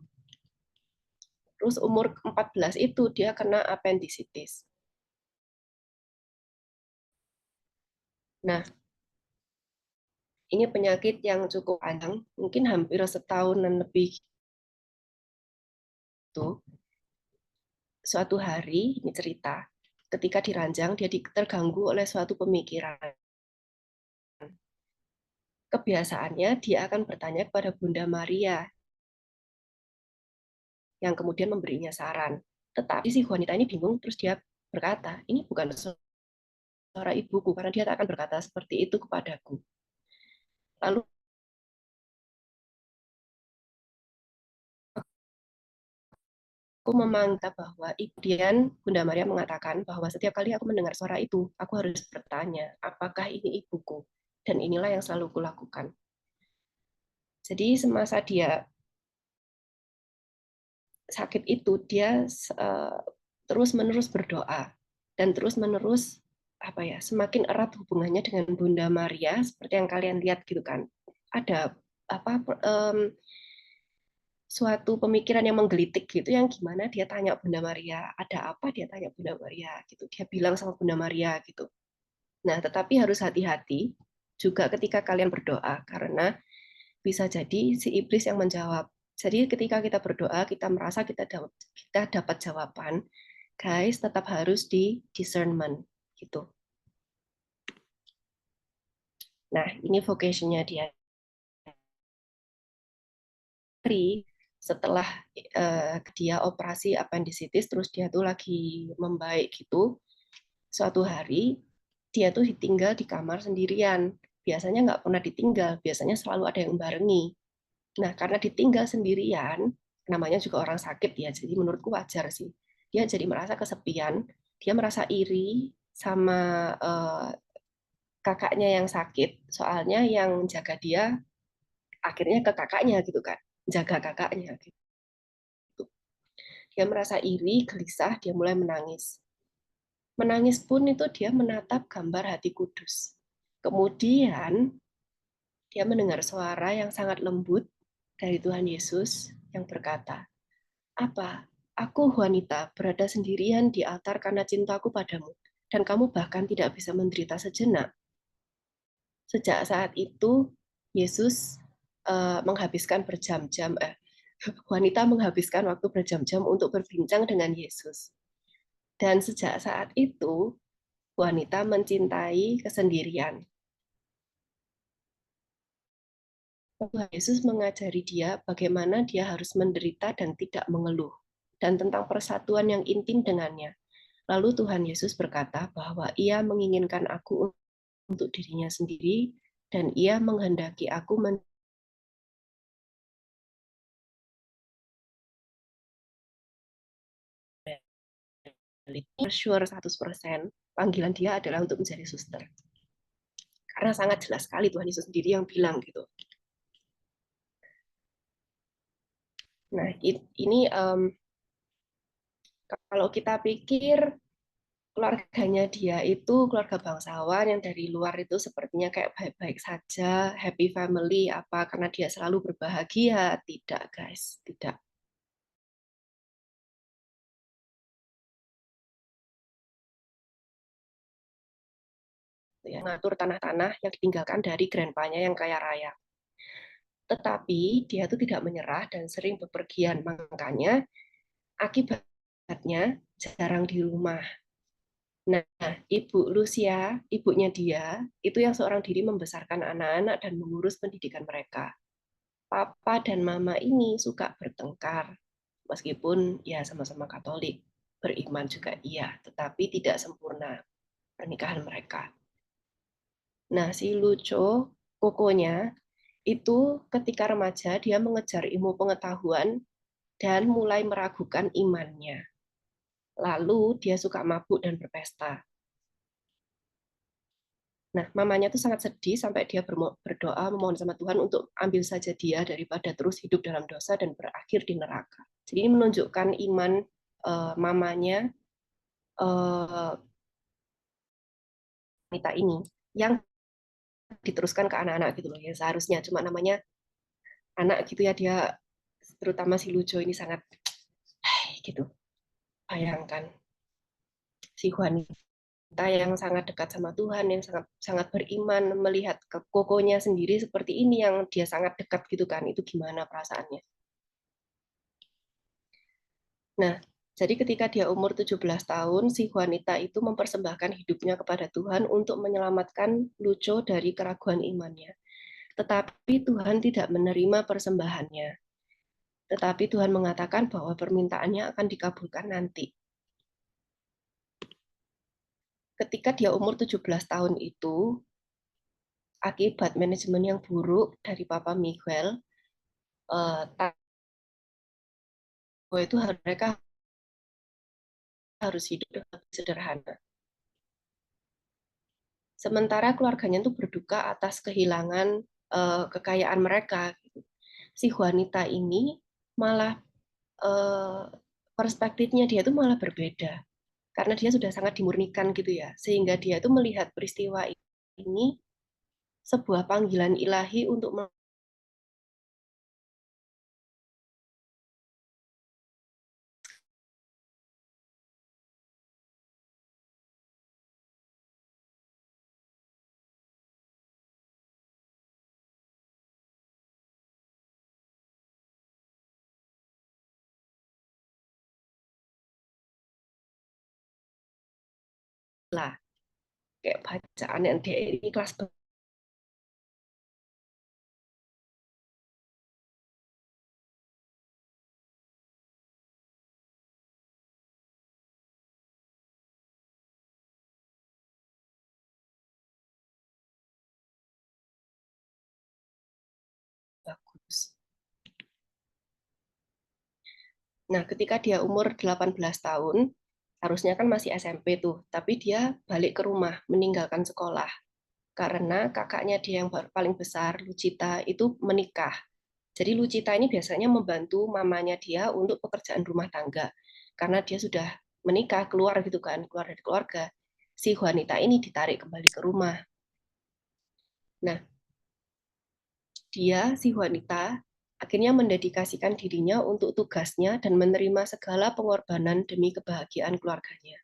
Terus umur 14 itu dia kena appendicitis. Nah, ini penyakit yang cukup panjang, mungkin hampir setahunan lebih. Itu suatu hari, ini cerita, ketika diranjang, dia terganggu oleh suatu pemikiran. Kebiasaannya, dia akan bertanya kepada Bunda Maria, yang kemudian memberinya saran. Tetapi si wanita ini bingung, terus dia berkata, ini bukan suara ibuku, karena dia tak akan berkata seperti itu kepadaku. Lalu aku memanggil bahwa kemudian Bunda Maria mengatakan bahwa setiap kali aku mendengar suara itu, aku harus bertanya, apakah ini ibuku? Dan inilah yang selalu kulakukan. Jadi semasa dia sakit itu, dia terus-menerus berdoa dan terus-menerus semakin erat hubungannya dengan Bunda Maria, seperti yang kalian lihat gitu kan. Ada suatu pemikiran yang menggelitik gitu, yang gimana dia tanya Bunda Maria, ada apa dia tanya Bunda Maria gitu, dia bilang sama Bunda Maria gitu. Nah, tetapi harus hati-hati juga ketika kalian berdoa, karena bisa jadi si iblis yang menjawab. Jadi ketika kita berdoa, kita merasa kita dapat jawaban, guys, tetap harus di discernment gitu. Nah, ini vocationnya dia. Setelah dia operasi appendicitis, terus dia tuh lagi membaik gitu, suatu hari dia tuh ditinggal di kamar sendirian. Biasanya nggak pernah ditinggal, biasanya selalu ada yang barengi. Nah, karena ditinggal sendirian, namanya juga orang sakit ya, jadi menurutku wajar sih. Dia jadi merasa kesepian, dia merasa iri sama kakaknya yang sakit, soalnya yang jaga dia akhirnya ke kakaknya gitu kan, jaga kakaknya gitu. Dia merasa iri, gelisah, dia mulai menangis. Menangis pun itu dia menatap gambar hati kudus. Kemudian dia mendengar suara yang sangat lembut dari Tuhan Yesus yang berkata, "Apa? Aku wanita berada sendirian di altar karena cintaku padamu, dan kamu bahkan tidak bisa menderita sejenak." Sejak saat itu, Yesus menghabiskan berjam-jam, wanita menghabiskan waktu berjam-jam untuk berbincang dengan Yesus. Dan sejak saat itu, wanita mencintai kesendirian. Tuhan Yesus mengajari dia bagaimana dia harus menderita dan tidak mengeluh, dan tentang persatuan yang intim dengannya. Lalu Tuhan Yesus berkata bahwa ia menginginkan aku untuk dirinya sendiri, dan ia menghendaki aku sure 100% panggilan dia adalah untuk menjadi suster. Karena sangat jelas sekali Tuhan Yesus sendiri yang bilang gitu. Nah, ini kalau kita pikir keluarganya dia itu keluarga bangsawan yang dari luar itu sepertinya kayak baik-baik saja, happy family apa karena dia selalu berbahagia, tidak guys, tidak. Ya, ngatur tanah-tanah yang ditinggalkan dari grandpa-nya yang kaya raya. Tetapi dia itu tidak menyerah dan sering bepergian, makanya akibatnya jarang di rumah. Nah, Ibu Lucia, ibunya dia, itu yang seorang diri membesarkan anak-anak dan mengurus pendidikan mereka. Papa dan Mama ini suka bertengkar, meskipun ya sama-sama Katolik, beriman juga iya, tetapi tidak sempurna pernikahan mereka. Nah, si Luco kokonya itu ketika remaja dia mengejar ilmu pengetahuan dan mulai meragukan imannya. Lalu dia suka mabuk dan berpesta. Nah, mamanya tuh sangat sedih sampai dia berdoa memohon sama Tuhan untuk ambil saja dia daripada terus hidup dalam dosa dan berakhir di neraka. Jadi ini menunjukkan iman mamanya wanita ini yang diteruskan ke anak-anak gitu loh ya, seharusnya cuma namanya anak gitu ya, dia terutama si Lujo ini sangat gitu. Bayangkan si wanita yang sangat dekat sama Tuhan, yang sangat sangat beriman, melihat ke kokonya sendiri seperti ini yang dia sangat dekat gitu kan, itu gimana perasaannya. Nah, jadi ketika dia umur 17 tahun, si wanita itu mempersembahkan hidupnya kepada Tuhan untuk menyelamatkan Lucio dari keraguan imannya. Tetapi Tuhan tidak menerima persembahannya. Tetapi Tuhan mengatakan bahwa permintaannya akan dikabulkan nanti. Ketika dia umur 17 tahun itu, akibat manajemen yang buruk dari Papa Miguel, itu mereka harus hidup lebih sederhana. Sementara keluarganya itu berduka atas kehilangan kekayaan mereka. Si wanita ini malah perspektifnya dia itu malah berbeda karena dia sudah sangat dimurnikan gitu ya, sehingga dia itu melihat peristiwa ini sebuah panggilan ilahi untuk lah kayak bacaan yang dia ini kelas bagus. Nah, ketika dia umur 18 tahun, harusnya kan masih SMP tuh, tapi dia balik ke rumah, meninggalkan sekolah. Karena kakaknya dia yang paling besar, Lucita, itu menikah. Jadi Lucita ini biasanya membantu mamanya dia untuk pekerjaan rumah tangga. Karena dia sudah menikah, keluar gitu kan, keluar dari keluarga. Si wanita ini ditarik kembali ke rumah. Nah, dia, si wanita, akhirnya mendedikasikan dirinya untuk tugasnya dan menerima segala pengorbanan demi kebahagiaan keluarganya.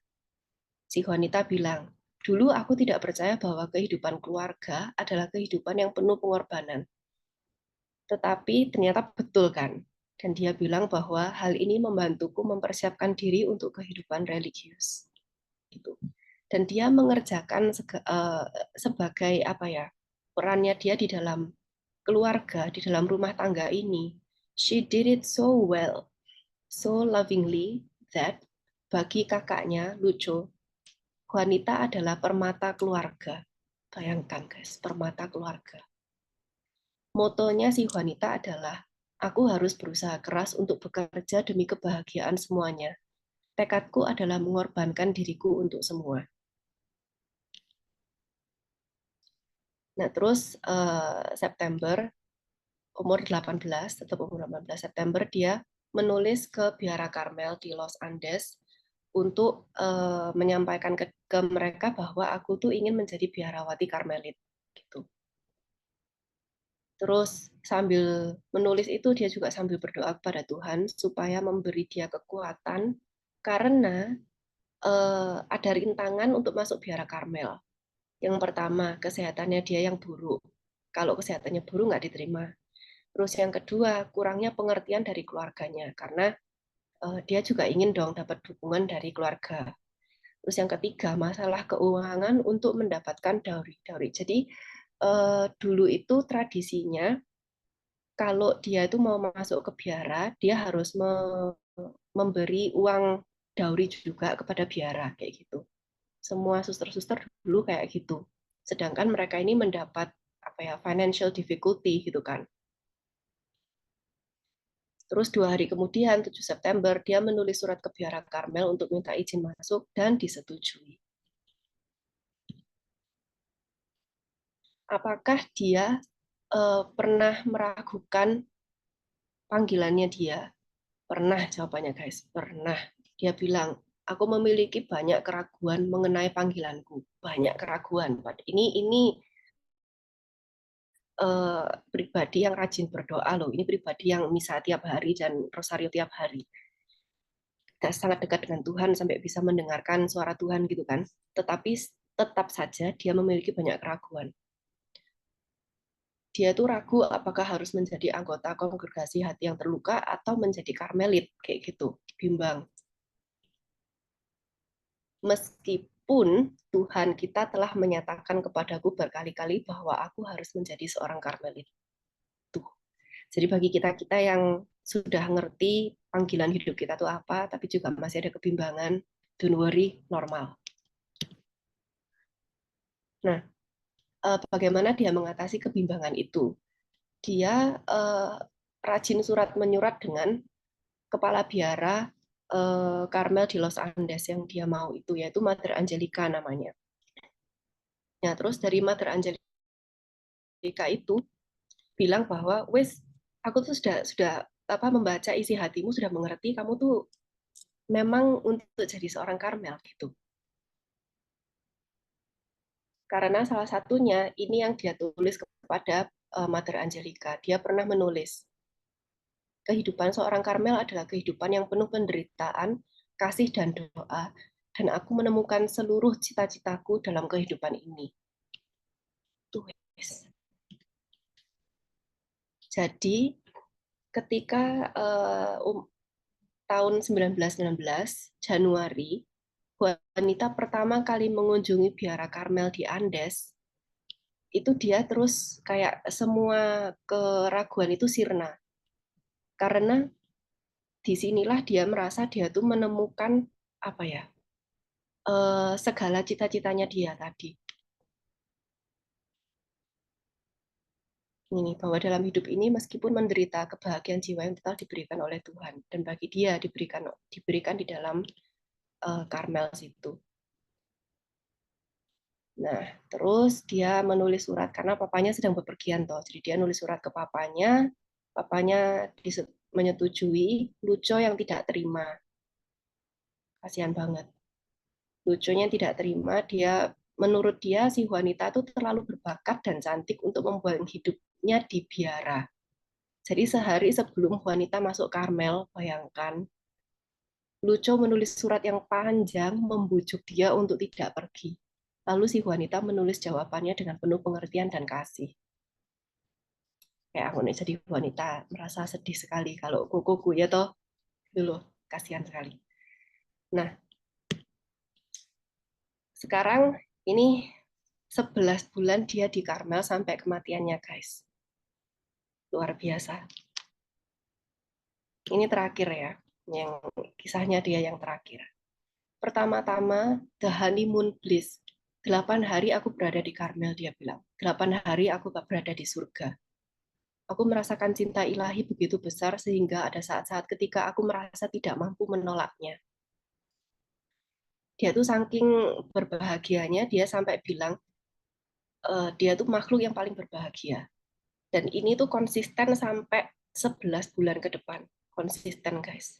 Si wanita bilang, dulu aku tidak percaya bahwa kehidupan keluarga adalah kehidupan yang penuh pengorbanan. Tetapi ternyata betul kan? Dan dia bilang bahwa hal ini membantuku mempersiapkan diri untuk kehidupan religius. Gitu. Dan dia mengerjakan sebagai apa ya, perannya dia di dalam keluarga, di dalam rumah tangga ini. She did it so well, so lovingly that bagi kakaknya Lucio, wanita adalah permata keluarga. Bayangkan guys, permata keluarga. Motonya si wanita adalah, aku harus berusaha keras untuk bekerja demi kebahagiaan semuanya. Tekadku adalah mengorbankan diriku untuk semua. Nah, terus September, umur 18, tetap umur 18 September, dia menulis ke Biara Karmel di Los Andes untuk menyampaikan ke mereka bahwa aku tuh ingin menjadi biarawati Karmelit. Gitu. Terus sambil menulis itu dia juga sambil berdoa kepada Tuhan supaya memberi dia kekuatan karena ada rintangan untuk masuk biara Karmel. Yang pertama, kesehatannya dia yang buruk. Kalau kesehatannya buruk nggak diterima. Terus yang kedua, kurangnya pengertian dari keluarganya karena dia juga ingin dong dapat dukungan dari keluarga. Terus yang ketiga, masalah keuangan untuk mendapatkan dauri. Jadi dulu itu tradisinya kalau dia itu mau masuk ke biara, dia harus memberi uang dauri juga kepada biara kayak gitu. Semua suster-suster dulu kayak gitu. Sedangkan mereka ini mendapat financial difficulty gitu kan. Terus 2 hari kemudian, 7 September, dia menulis surat ke Biara Karmel untuk minta izin masuk dan disetujui. Apakah dia pernah meragukan panggilannya dia? Pernah jawabannya guys, pernah. Dia bilang, aku memiliki banyak keraguan mengenai panggilanku. Banyak keraguan. Ini pribadi yang rajin berdoa loh. Ini pribadi yang misa tiap hari dan rosario tiap hari. Sangat dekat dengan Tuhan sampai bisa mendengarkan suara Tuhan gitu kan. Tetapi tetap saja dia memiliki banyak keraguan. Dia tuh ragu apakah harus menjadi anggota kongregasi hati yang terluka atau menjadi karmelit kayak gitu, bimbang. Meskipun Tuhan kita telah menyatakan kepadaku berkali-kali bahwa aku harus menjadi seorang karmelit. Tuh. Jadi bagi kita-kita yang sudah ngerti panggilan hidup kita tuh apa, tapi juga masih ada kebimbangan, don't worry, normal. Nah, bagaimana dia mengatasi kebimbangan itu? Dia rajin surat menyurat dengan kepala biara Karmel di Los Andes yang dia mau itu, yaitu Mother Angelica namanya. Nah, terus dari Mother Angelica itu bilang bahwa wes aku tuh sudah membaca isi hatimu, sudah mengerti kamu tuh memang untuk jadi seorang Karmel gitu. Karena salah satunya ini yang dia tulis kepada Mother Angelica. Dia pernah menulis, kehidupan seorang Karmel adalah kehidupan yang penuh penderitaan, kasih dan doa, dan aku menemukan seluruh cita-citaku dalam kehidupan ini. Tuh, yes. Jadi ketika tahun 1919 Januari, wanita pertama kali mengunjungi Biara Karmel di Andes, itu dia terus kayak semua keraguan itu sirna. Karena disinilah dia merasa dia tuh menemukan apa ya, segala cita-citanya dia tadi. Ini bahwa dalam hidup ini meskipun menderita, kebahagiaan jiwa yang telah diberikan oleh Tuhan, dan bagi dia diberikan di dalam Karmel situ. Nah, terus dia menulis surat karena papanya sedang bepergian toh. Jadi dia nulis surat ke papanya menyetujui, Luco yang tidak terima. Kasihan banget. Lucunya tidak terima, menurut dia si wanita itu terlalu berbakat dan cantik untuk membuat hidupnya di biara. Jadi sehari sebelum wanita masuk Karmel, bayangkan, Luco menulis surat yang panjang membujuk dia untuk tidak pergi. Lalu si wanita menulis jawabannya dengan penuh pengertian dan kasih. Kayak aku nih jadi wanita merasa sedih sekali kalau kukuku ya toh, dulu kasihan sekali. Nah, sekarang ini 11 bulan dia di Karmel sampai kematiannya, guys. Luar biasa. Ini terakhir ya, yang kisahnya dia yang terakhir. Pertama-tama, the honeymoon bliss. 8 hari aku berada di Karmel, dia bilang. 8 hari aku berada di surga. Aku merasakan cinta ilahi begitu besar sehingga ada saat-saat ketika aku merasa tidak mampu menolaknya. Dia tuh saking berbahagianya, dia sampai bilang, dia tuh makhluk yang paling berbahagia. Dan ini tuh konsisten sampai 11 bulan ke depan. Konsisten, guys.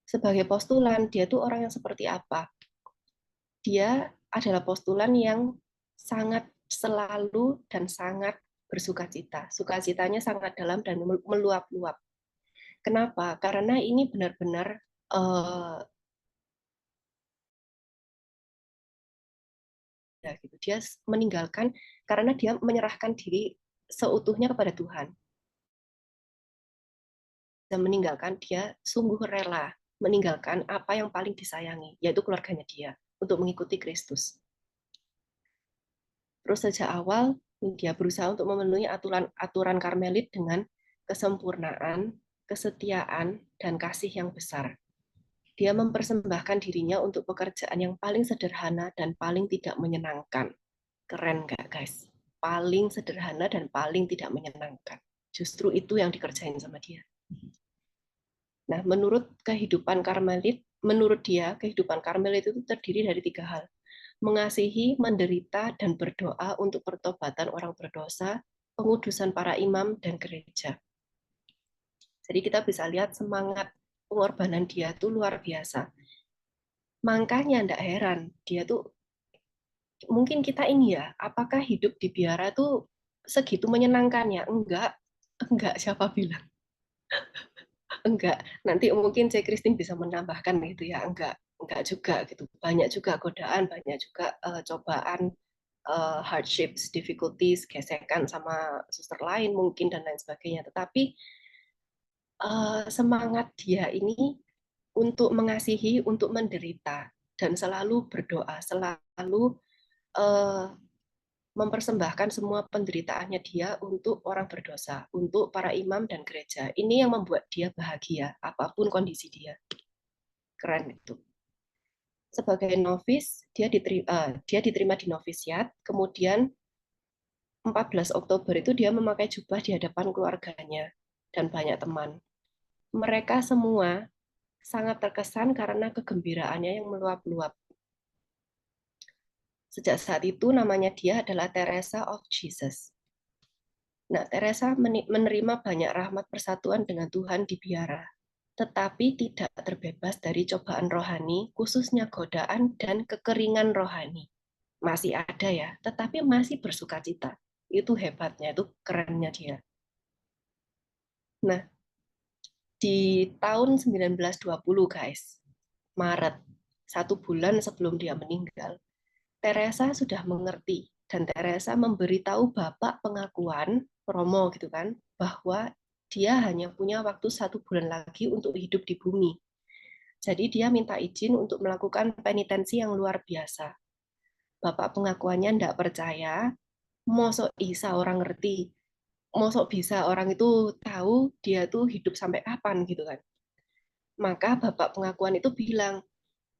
Sebagai postulan, dia tuh orang yang seperti apa? Dia adalah postulan yang sangat selalu dan sangat bersukacita. Sukacitanya sangat dalam dan meluap-luap. Kenapa? Karena ini benar-benar dia meninggalkan karena dia menyerahkan diri seutuhnya kepada Tuhan. Dan meninggalkan, dia sungguh rela meninggalkan apa yang paling disayangi, yaitu keluarganya dia, untuk mengikuti Kristus. Terus sejak awal, dia berusaha untuk memenuhi aturan Karmelit dengan kesempurnaan, kesetiaan, dan kasih yang besar. Dia mempersembahkan dirinya untuk pekerjaan yang paling sederhana dan paling tidak menyenangkan. Keren nggak, guys? paling sederhana dan paling tidak menyenangkan. Justru itu yang dikerjain sama dia. Nah, menurut dia, kehidupan Karmelit itu terdiri dari 3 hal. Mengasihi, menderita, dan berdoa untuk pertobatan orang berdosa, pengudusan para imam, dan gereja. Jadi kita bisa lihat semangat pengorbanan dia tuh luar biasa. Makanya tidak heran, dia tuh, mungkin kita ini ya, apakah hidup di biara tuh segitu menyenangkannya? Enggak, siapa bilang? Enggak. Nanti mungkin C. Christine bisa menambahkan gitu ya, enggak juga gitu. Banyak juga godaan, banyak juga cobaan, hardships, difficulties, gesekan sama suster lain mungkin dan lain sebagainya. Tetapi semangat dia ini untuk mengasihi, untuk menderita, dan selalu berdoa, selalu mempersembahkan semua penderitaannya dia untuk orang berdosa, untuk para imam dan gereja. Ini yang membuat dia bahagia, apapun kondisi dia. Keren itu. Sebagai novis, dia diterima di novisiat, kemudian 14 Oktober itu dia memakai jubah di hadapan keluarganya dan banyak teman. Mereka semua sangat terkesan karena kegembiraannya yang meluap-luap. Sejak saat itu namanya dia adalah Teresa of Jesus. Nah, Teresa menerima banyak rahmat persatuan dengan Tuhan di biara, tetapi tidak terbebas dari cobaan rohani, khususnya godaan dan kekeringan rohani. Masih ada ya, tetapi masih bersukacita. Itu hebatnya, itu kerennya dia. Nah, di tahun 1920 guys, Maret, 1 bulan sebelum dia meninggal, Teresa sudah mengerti dan Teresa memberitahu Bapak pengakuan Romo gitu kan, bahwa dia hanya punya waktu 1 bulan lagi untuk hidup di bumi. Jadi dia minta izin untuk melakukan penitensi yang luar biasa. Bapak pengakuannya tidak percaya, mosok bisa orang ngerti, mosok bisa orang itu tahu dia tuh hidup sampai kapan gitu kan. Maka Bapak pengakuan itu bilang,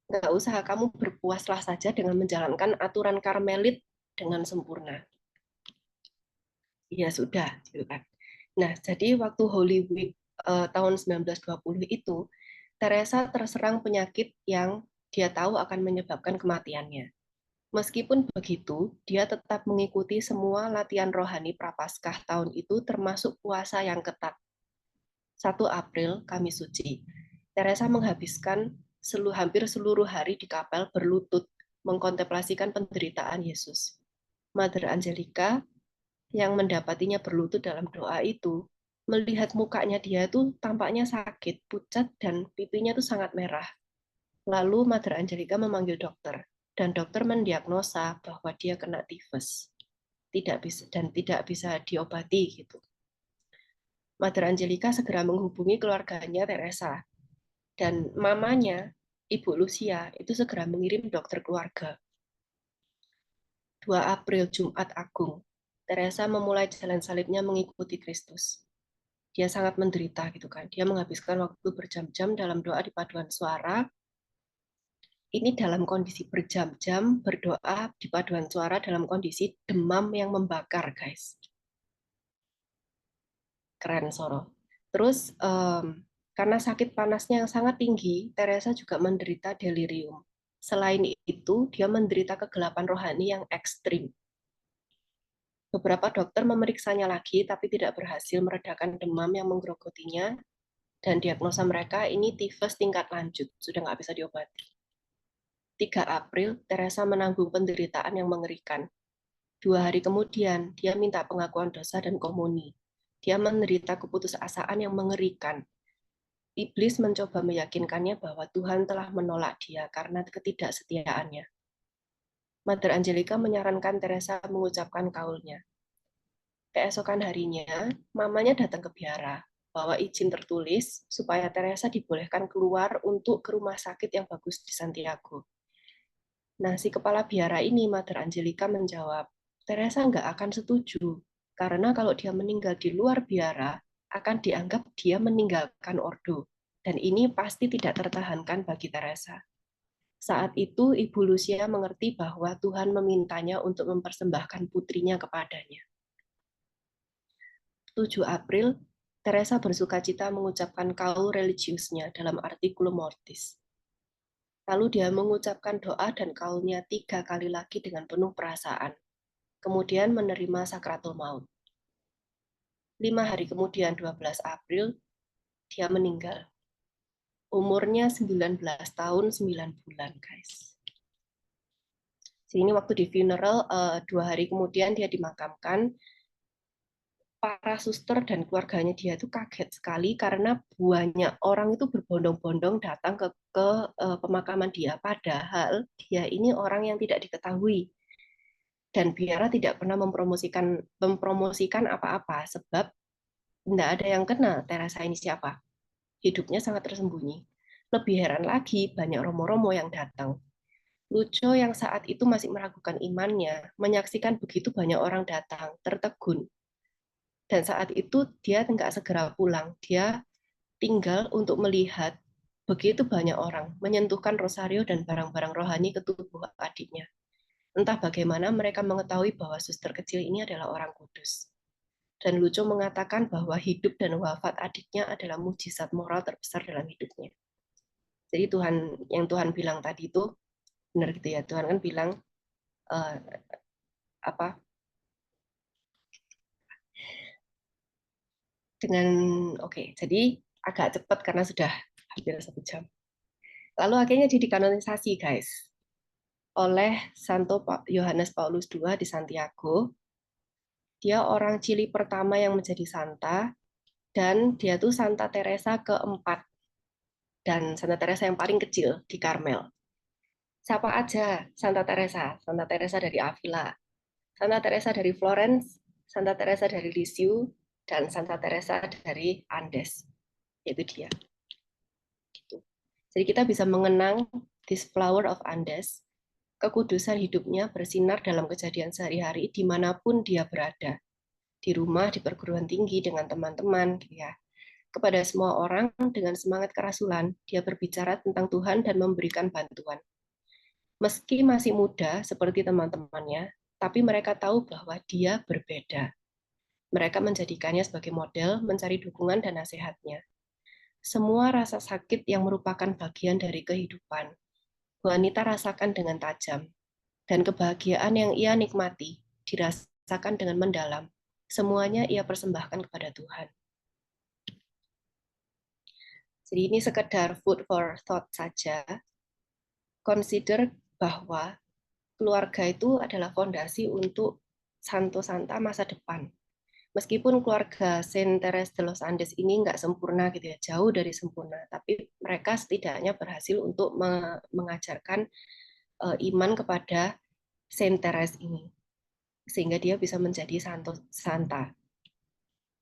nggak usah, kamu berpuaslah saja dengan menjalankan aturan Karmelit dengan sempurna. Ya sudah, gitu kan. Nah, jadi waktu Holy Week tahun 1920 itu, Teresa terserang penyakit yang dia tahu akan menyebabkan kematiannya. Meskipun begitu, dia tetap mengikuti semua latihan rohani Prapaskah tahun itu, termasuk puasa yang ketat. 1 April, Kamis Suci. Teresa menghabiskan hampir seluruh hari di kapel berlutut, mengkontemplasikan penderitaan Yesus. Mother Angelica yang mendapatinya berlutut dalam doa itu, melihat mukanya dia itu tampaknya sakit, pucat, dan pipinya itu sangat merah. Lalu Mother Angelica memanggil dokter, dan dokter mendiagnosa bahwa dia kena tifus, tidak bisa diobati gitu. Mother Angelica segera menghubungi keluarganya Teresa, dan mamanya, Ibu Lucia, itu segera mengirim dokter keluarga. 2 April, Jumat Agung, Teresa memulai jalan salibnya mengikuti Kristus. Dia sangat menderita gitu kan. Dia menghabiskan waktu berjam-jam dalam doa di paduan suara. Ini dalam kondisi berjam-jam berdoa di paduan suara dalam kondisi demam yang membakar, guys. Keren, Soro. Terus, karena sakit panasnya yang sangat tinggi, Teresa juga menderita delirium. Selain itu, dia menderita kegelapan rohani yang ekstrim. Beberapa dokter memeriksanya lagi, tapi tidak berhasil meredakan demam yang menggerogotinya, dan diagnosa mereka ini tifus tingkat lanjut, sudah nggak bisa diobati. 3 April, Teresa menanggung penderitaan yang mengerikan. 2 hari kemudian, dia minta pengakuan dosa dan komuni. Dia menderita keputusasaan yang mengerikan. Iblis mencoba meyakinkannya bahwa Tuhan telah menolak dia karena ketidaksetiaannya. Mother Angelica menyarankan Teresa mengucapkan kaulnya. Keesokan harinya, mamanya datang ke biara, bawa izin tertulis supaya Teresa dibolehkan keluar untuk ke rumah sakit yang bagus di Santiago. Nah, si kepala biara ini, Mother Angelica, menjawab, Teresa nggak akan setuju, karena kalau dia meninggal di luar biara, akan dianggap dia meninggalkan ordo. Dan ini pasti tidak tertahankan bagi Teresa. Saat itu Ibu Lucia mengerti bahwa Tuhan memintanya untuk mempersembahkan putrinya kepadanya. 7 April, Teresa bersukacita mengucapkan kaul religiusnya dalam articulum mortis. Lalu dia mengucapkan doa dan kaulnya 3 kali lagi dengan penuh perasaan. Kemudian menerima sakratul maut. 5 hari kemudian, 12 April, dia meninggal. Umurnya 19 tahun 9 bulan, guys. Jadi ini waktu di funeral, 2 hari kemudian dia dimakamkan. Para suster dan keluarganya dia itu kaget sekali karena banyak orang itu berbondong-bondong datang ke pemakaman dia. Padahal dia ini orang yang tidak diketahui. Dan Biara tidak pernah mempromosikan apa-apa sebab tidak ada yang kenal Teresa ini siapa. Hidupnya sangat tersembunyi. Lebih heran lagi, banyak romo-romo yang datang. Lucio yang saat itu masih meragukan imannya, menyaksikan begitu banyak orang datang, tertegun. Dan saat itu dia tidak segera pulang. Dia tinggal untuk melihat begitu banyak orang menyentuhkan rosario dan barang-barang rohani ke tubuh adiknya. Entah bagaimana mereka mengetahui bahwa suster kecil ini adalah orang kudus. Dan Lucio mengatakan bahwa hidup dan wafat adiknya adalah mujizat moral terbesar dalam hidupnya. Jadi Tuhan bilang tadi itu benar gitu ya. Tuhan kan bilang apa dengan oke. Jadi agak cepat karena sudah hampir 1 jam. Lalu akhirnya dikanonisasi, guys, oleh Santo Yohanes Paulus II di Santiago. Dia orang Chili pertama yang menjadi santa, dan dia tuh Santa Teresa keempat, dan Santa Teresa yang paling kecil di Karmel. Siapa aja Santa Teresa? Santa Teresa dari Avila, Santa Teresa dari Florence, Santa Teresa dari Lisieux, dan Santa Teresa dari Andes. Yaitu dia. Jadi kita bisa mengenang this flower of Andes, kekudusan hidupnya bersinar dalam kejadian sehari-hari dimanapun dia berada. Di rumah, di perguruan tinggi, dengan teman-teman, gitu ya. Kepada semua orang dengan semangat kerasulan, dia berbicara tentang Tuhan dan memberikan bantuan. Meski masih muda seperti teman-temannya, tapi mereka tahu bahwa dia berbeda. Mereka menjadikannya sebagai model, mencari dukungan dan nasihatnya. Semua rasa sakit yang merupakan bagian dari kehidupan, wanita rasakan dengan tajam, dan kebahagiaan yang ia nikmati dirasakan dengan mendalam. Semuanya ia persembahkan kepada Tuhan. Jadi ini sekedar food for thought saja. Consider bahwa keluarga itu adalah fondasi untuk santo-santa masa depan. Meskipun keluarga Saint Teresa de los Andes ini nggak sempurna gitu ya, jauh dari sempurna, tapi mereka setidaknya berhasil untuk mengajarkan iman kepada Saint Teresa ini, sehingga dia bisa menjadi santa.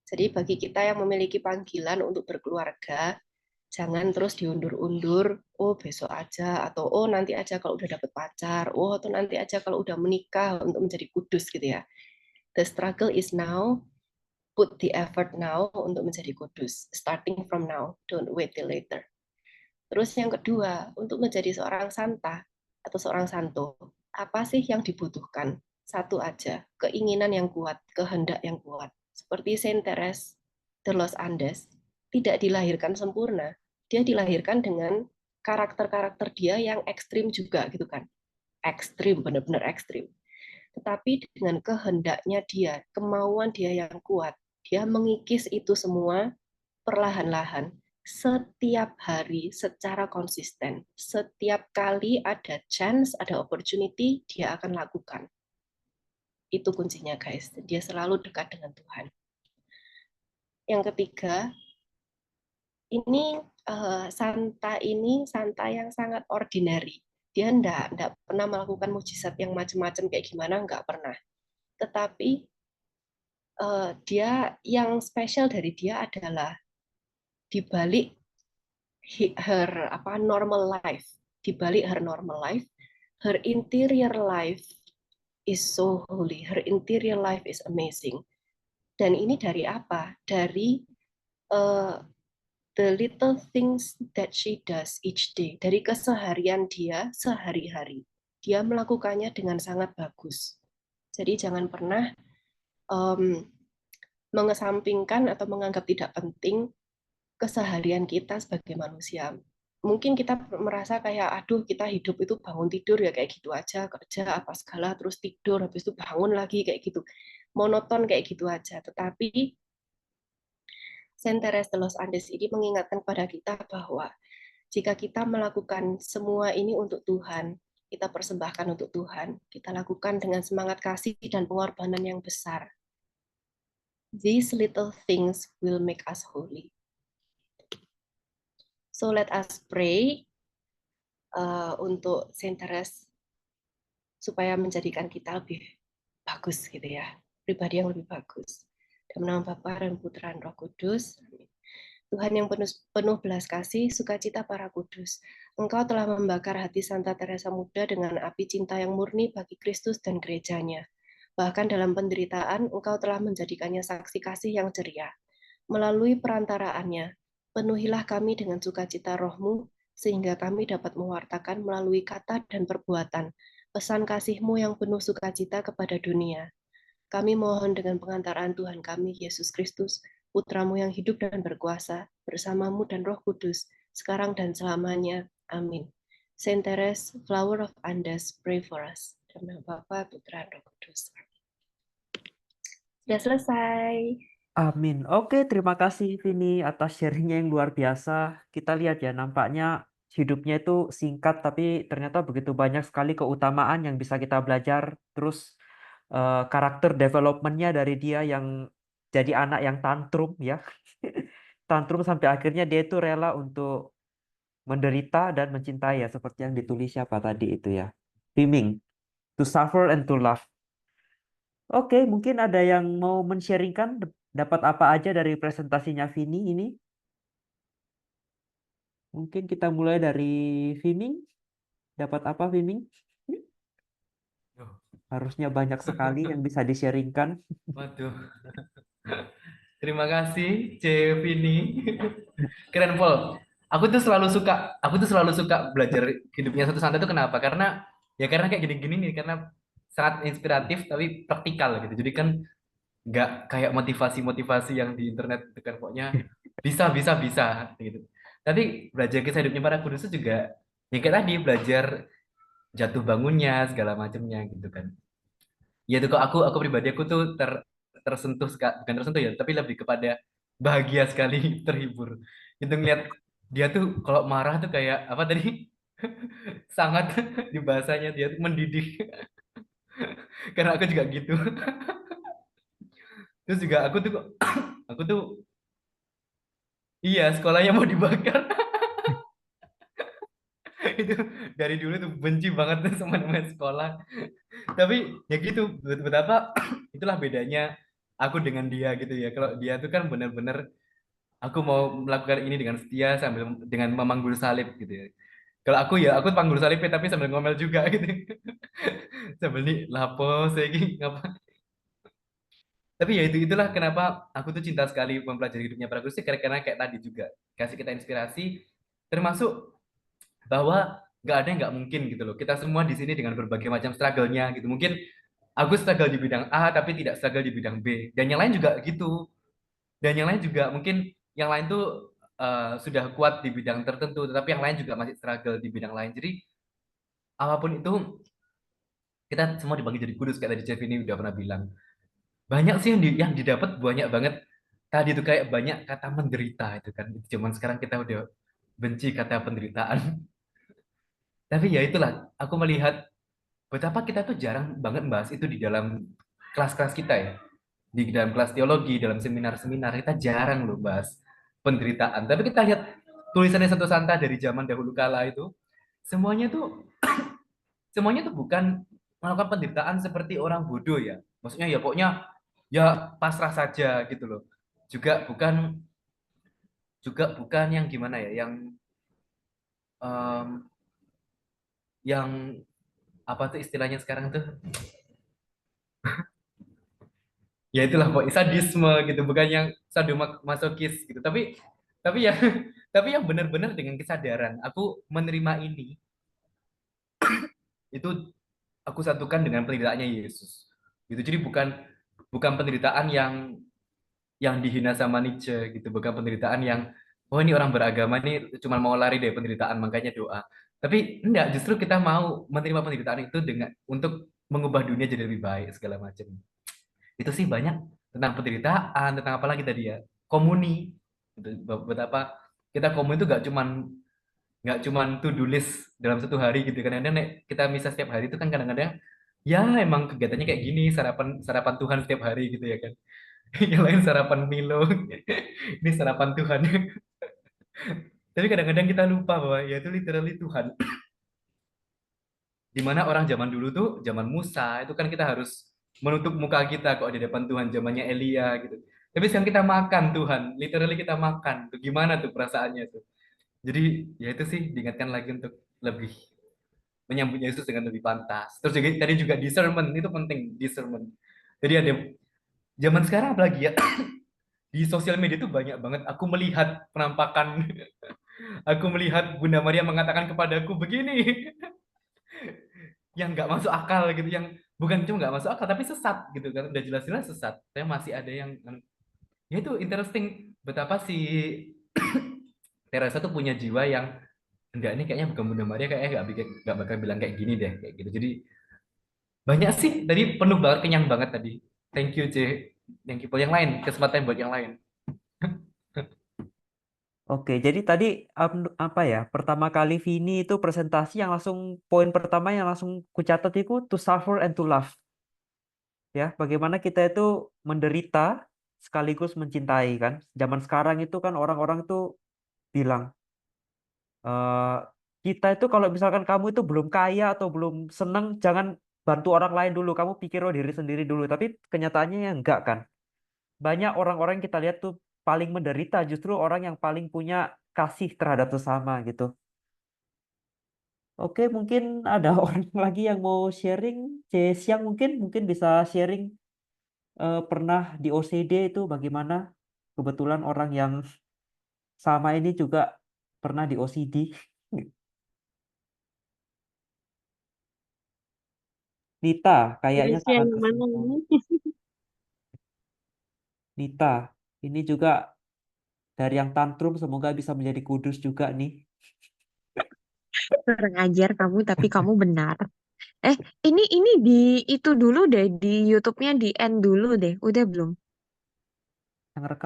Jadi bagi kita yang memiliki panggilan untuk berkeluarga, jangan terus diundur-undur, oh besok aja, atau oh nanti aja kalau udah dapet pacar, oh atau nanti aja kalau udah menikah untuk menjadi kudus gitu ya. The struggle is now, put the effort now untuk menjadi kudus. Starting from now, don't wait till later. Terus yang kedua, untuk menjadi seorang santa atau seorang santo, apa sih yang dibutuhkan? Satu aja, keinginan yang kuat, kehendak yang kuat. Seperti Saint Teresa de los Andes, tidak dilahirkan sempurna. Dia dilahirkan dengan karakter-karakter dia yang ekstrim juga gitu kan. Ekstrim, benar-benar ekstrim. Tetapi dengan kehendaknya dia, kemauan dia yang kuat, dia mengikis itu semua perlahan-lahan, setiap hari secara konsisten. Setiap kali ada chance, ada opportunity, dia akan lakukan. Itu kuncinya, guys. Dia selalu dekat dengan Tuhan. Yang ketiga, ini santa yang sangat ordinary. Dia enggak pernah melakukan mujizat yang macam-macam kayak gimana, enggak pernah. Tetapi dia yang spesial dari dia adalah di balik her normal life, di balik her normal life, her interior life is so holy, her interior life is amazing. Dan ini dari apa? Dari the little things that she does each day, dari keseharian dia sehari-hari. Dia melakukannya dengan sangat bagus. Jadi jangan pernah mengesampingkan atau menganggap tidak penting keseharian kita sebagai manusia. Mungkin kita merasa kayak, aduh kita hidup itu bangun tidur ya kayak gitu aja, kerja apa segala, terus tidur, habis itu bangun lagi kayak gitu. Monoton kayak gitu aja. Tetapi Saint Therese de los Andes ini mengingatkan kepada kita bahwa jika kita melakukan semua ini untuk Tuhan, kita persembahkan untuk Tuhan, kita lakukan dengan semangat kasih dan pengorbanan yang besar. These little things will make us holy. So let us pray untuk Saint Therese supaya menjadikan kita lebih bagus gitu ya, pribadi yang lebih bagus. Dalam nama Bapa dan Putra dan Roh Kudus. Amin. Tuhan yang penuh belas kasih, sukacita para kudus. Engkau telah membakar hati Santa Teresa Muda dengan api cinta yang murni bagi Kristus dan gerejanya. Bahkan dalam penderitaan, Engkau telah menjadikannya saksi kasih yang ceria. Melalui perantaraannya, penuhilah kami dengan sukacita roh-Mu, sehingga kami dapat mewartakan melalui kata dan perbuatan pesan kasih-Mu yang penuh sukacita kepada dunia. Kami mohon dengan pengantaran Tuhan kami, Yesus Kristus, Putramu yang hidup dan berkuasa, bersamamu dan Roh Kudus, sekarang dan selamanya. Amin. Saint Therese, Flower of Andes, pray for us. Dalam nama Bapa, Putra, dan Roh Kudus. Sudah selesai. Amin. Oke, terima kasih Vini atas sharingnya yang luar biasa. Kita lihat ya, nampaknya hidupnya itu singkat, tapi ternyata begitu banyak sekali keutamaan yang bisa kita belajar. Terus karakter developmentnya dari dia yang jadi anak yang tantrum ya. Tantrum sampai akhirnya dia itu rela untuk menderita dan mencintai ya, seperti yang ditulis siapa tadi itu ya. Fleming, to suffer and to love. Oke, mungkin ada yang mau men-sharingkan dapat apa aja dari presentasinya Vini ini? Mungkin kita mulai dari Vini. Dapat apa Vini? Duh, Harusnya banyak sekali yang bisa di-sharingkan. waduh. Terima kasih, Vini. Keren, Paul. Aku tuh selalu suka belajar hidupnya satu santai itu kenapa? Karena kayak gini-gini nih, karena sangat inspiratif tapi praktikal gitu. Jadi kan nggak kayak motivasi-motivasi yang di internet itu kan pokoknya bisa gitu. Tapi belajar kisah hidupnya para kudus itu juga ya kayak tadi belajar jatuh bangunnya segala macamnya gitu kan. Ya itu kok aku pribadi aku tuh tersentuh bukan tersentuh ya, tapi lebih kepada bahagia sekali terhibur. Itu ngeliat dia tuh kalau marah tuh kayak apa tadi? Sangat di bahasanya dia tuh mendidih. Karena aku juga gitu. Terus juga aku tuh iya sekolahnya mau dibakar. Itu dari dulu tuh benci banget tuh sama namanya sekolah. Tapi ya gitu betapa itulah bedanya aku dengan dia gitu ya. Kalau dia tuh kan benar-benar aku mau melakukan ini dengan setia sambil dengan memanggul salib gitu ya. Kalau aku ya aku panggul salib tapi sambil ngomel juga gitu. Sambil nih lapo saya ngapa. Tapi ya itulah kenapa aku tuh cinta sekali mempelajari hidupnya para Gusti karena kayak tadi juga kasih kita inspirasi termasuk bahwa nggak ada yang nggak mungkin gitu loh. Kita semua di sini dengan berbagai macam struggle-nya gitu. Mungkin aku struggle di bidang A tapi tidak struggle di bidang B. Dan yang lain juga gitu. Dan yang lain juga mungkin yang lain tuh sudah kuat di bidang tertentu, tetapi yang lain juga masih struggle di bidang lain. Jadi apapun itu kita semua dibagi jadi kudus kayak tadi Jeff ini udah pernah bilang. Banyak sih yang didapat banyak banget. Tadi itu kayak banyak kata menderita itu kan. Cuman sekarang kita udah benci kata penderitaan. Tapi ya itulah, aku melihat betapa kita tuh jarang banget bahas itu di dalam kelas-kelas kita ya. Di dalam kelas teologi, dalam seminar-seminar, kita jarang loh bahas penderitaan. Tapi kita lihat tulisannya Santo Santa dari zaman dahulu kala itu, semuanya tuh semuanya tuh bukan melakukan penderitaan seperti orang bodoh ya. Maksudnya ya pokoknya ya pasrah saja gitu loh. Juga bukan juga bukan yang gimana ya, em, yang apa tuh istilahnya sekarang tuh ya itulah pokoknya sadisme gitu bukan yang sadomasokis gitu tapi Tapi ya, tapi yang benar-benar dengan kesadaran aku menerima ini, itu aku satukan dengan penderitaannya Yesus. Gitu. Jadi bukan bukan penderitaan yang dihina sama Nietzsche gitu, bukan penderitaan yang oh ini orang beragama nih cuma mau lari dari penderitaan makanya doa. Tapi enggak, justru kita mau menerima penderitaan itu dengan untuk mengubah dunia jadi lebih baik segala macam. Itu sih banyak tentang penderitaan, tentang apa lagi tadi ya? Komuni. Gitu. Betapa kita komuni itu nggak cuman to do list dalam satu hari gitu kan. Kadang-kadang kita misal setiap hari itu kan kadang-kadang ya emang kegiatannya kayak gini, sarapan sarapan Tuhan setiap hari gitu ya kan. Yang lain sarapan Milo, ini sarapan Tuhan. Tapi kadang-kadang kita lupa bahwa ya itu literally Tuhan. Dimana orang zaman dulu tuh, zaman Musa, itu kan kita harus menutup muka kita kok di depan Tuhan, zamannya Elia gitu. Tapi sekarang kita makan Tuhan, literally kita makan. Tuh gimana tuh perasaannya tuh? Jadi ya itu sih diingatkan lagi untuk lebih menyambut Yesus dengan lebih pantas. Terus juga, tadi juga discernment, itu penting, discernment. Jadi ada zaman sekarang apalagi ya, di sosial media tuh banyak banget aku melihat penampakan. Aku melihat Bunda Maria mengatakan kepadaku begini, yang nggak masuk akal gitu, yang bukan cuma nggak masuk akal tapi sesat gitu kan, udah jelas-jelas sesat. Tapi masih ada yang ya itu interesting betapa si Teresa tuh punya jiwa yang enggak, ini kayaknya bukan Bunda Maria, kayaknya nggak bakal bilang kayak gini deh kayak gitu. Jadi banyak sih tadi, penuh banget, kenyang banget tadi. Thank you C, thank you. Yang lain kesempatan buat yang lain. Oke, jadi tadi apa ya? Pertama kali Vini itu presentasi yang langsung poin pertama yang langsung kucatat itu to suffer and to love. Ya, bagaimana kita itu menderita sekaligus mencintai kan. Zaman sekarang itu kan orang-orang itu bilang eh kita itu kalau misalkan kamu itu belum kaya atau belum seneng, jangan bantu orang lain dulu. Kamu pikir oh diri sendiri dulu. Tapi kenyataannya ya enggak kan. Banyak orang-orang yang kita lihat tuh paling menderita justru orang yang paling punya kasih terhadap sesama gitu. Oke, mungkin ada orang lagi yang mau sharing. Siang mungkin bisa sharing pernah di OCD itu bagaimana? Kebetulan orang yang sama ini juga pernah di OCD. Nita, kayaknya Indonesia tangan yang ke mana semua. ini? Nita, ini juga dari yang tantrum semoga bisa menjadi kudus juga nih. Kurang ajar kamu, tapi kamu benar. Eh, ini di itu dulu deh, di YouTube-nya di end dulu deh. Udah belum? Yang rekam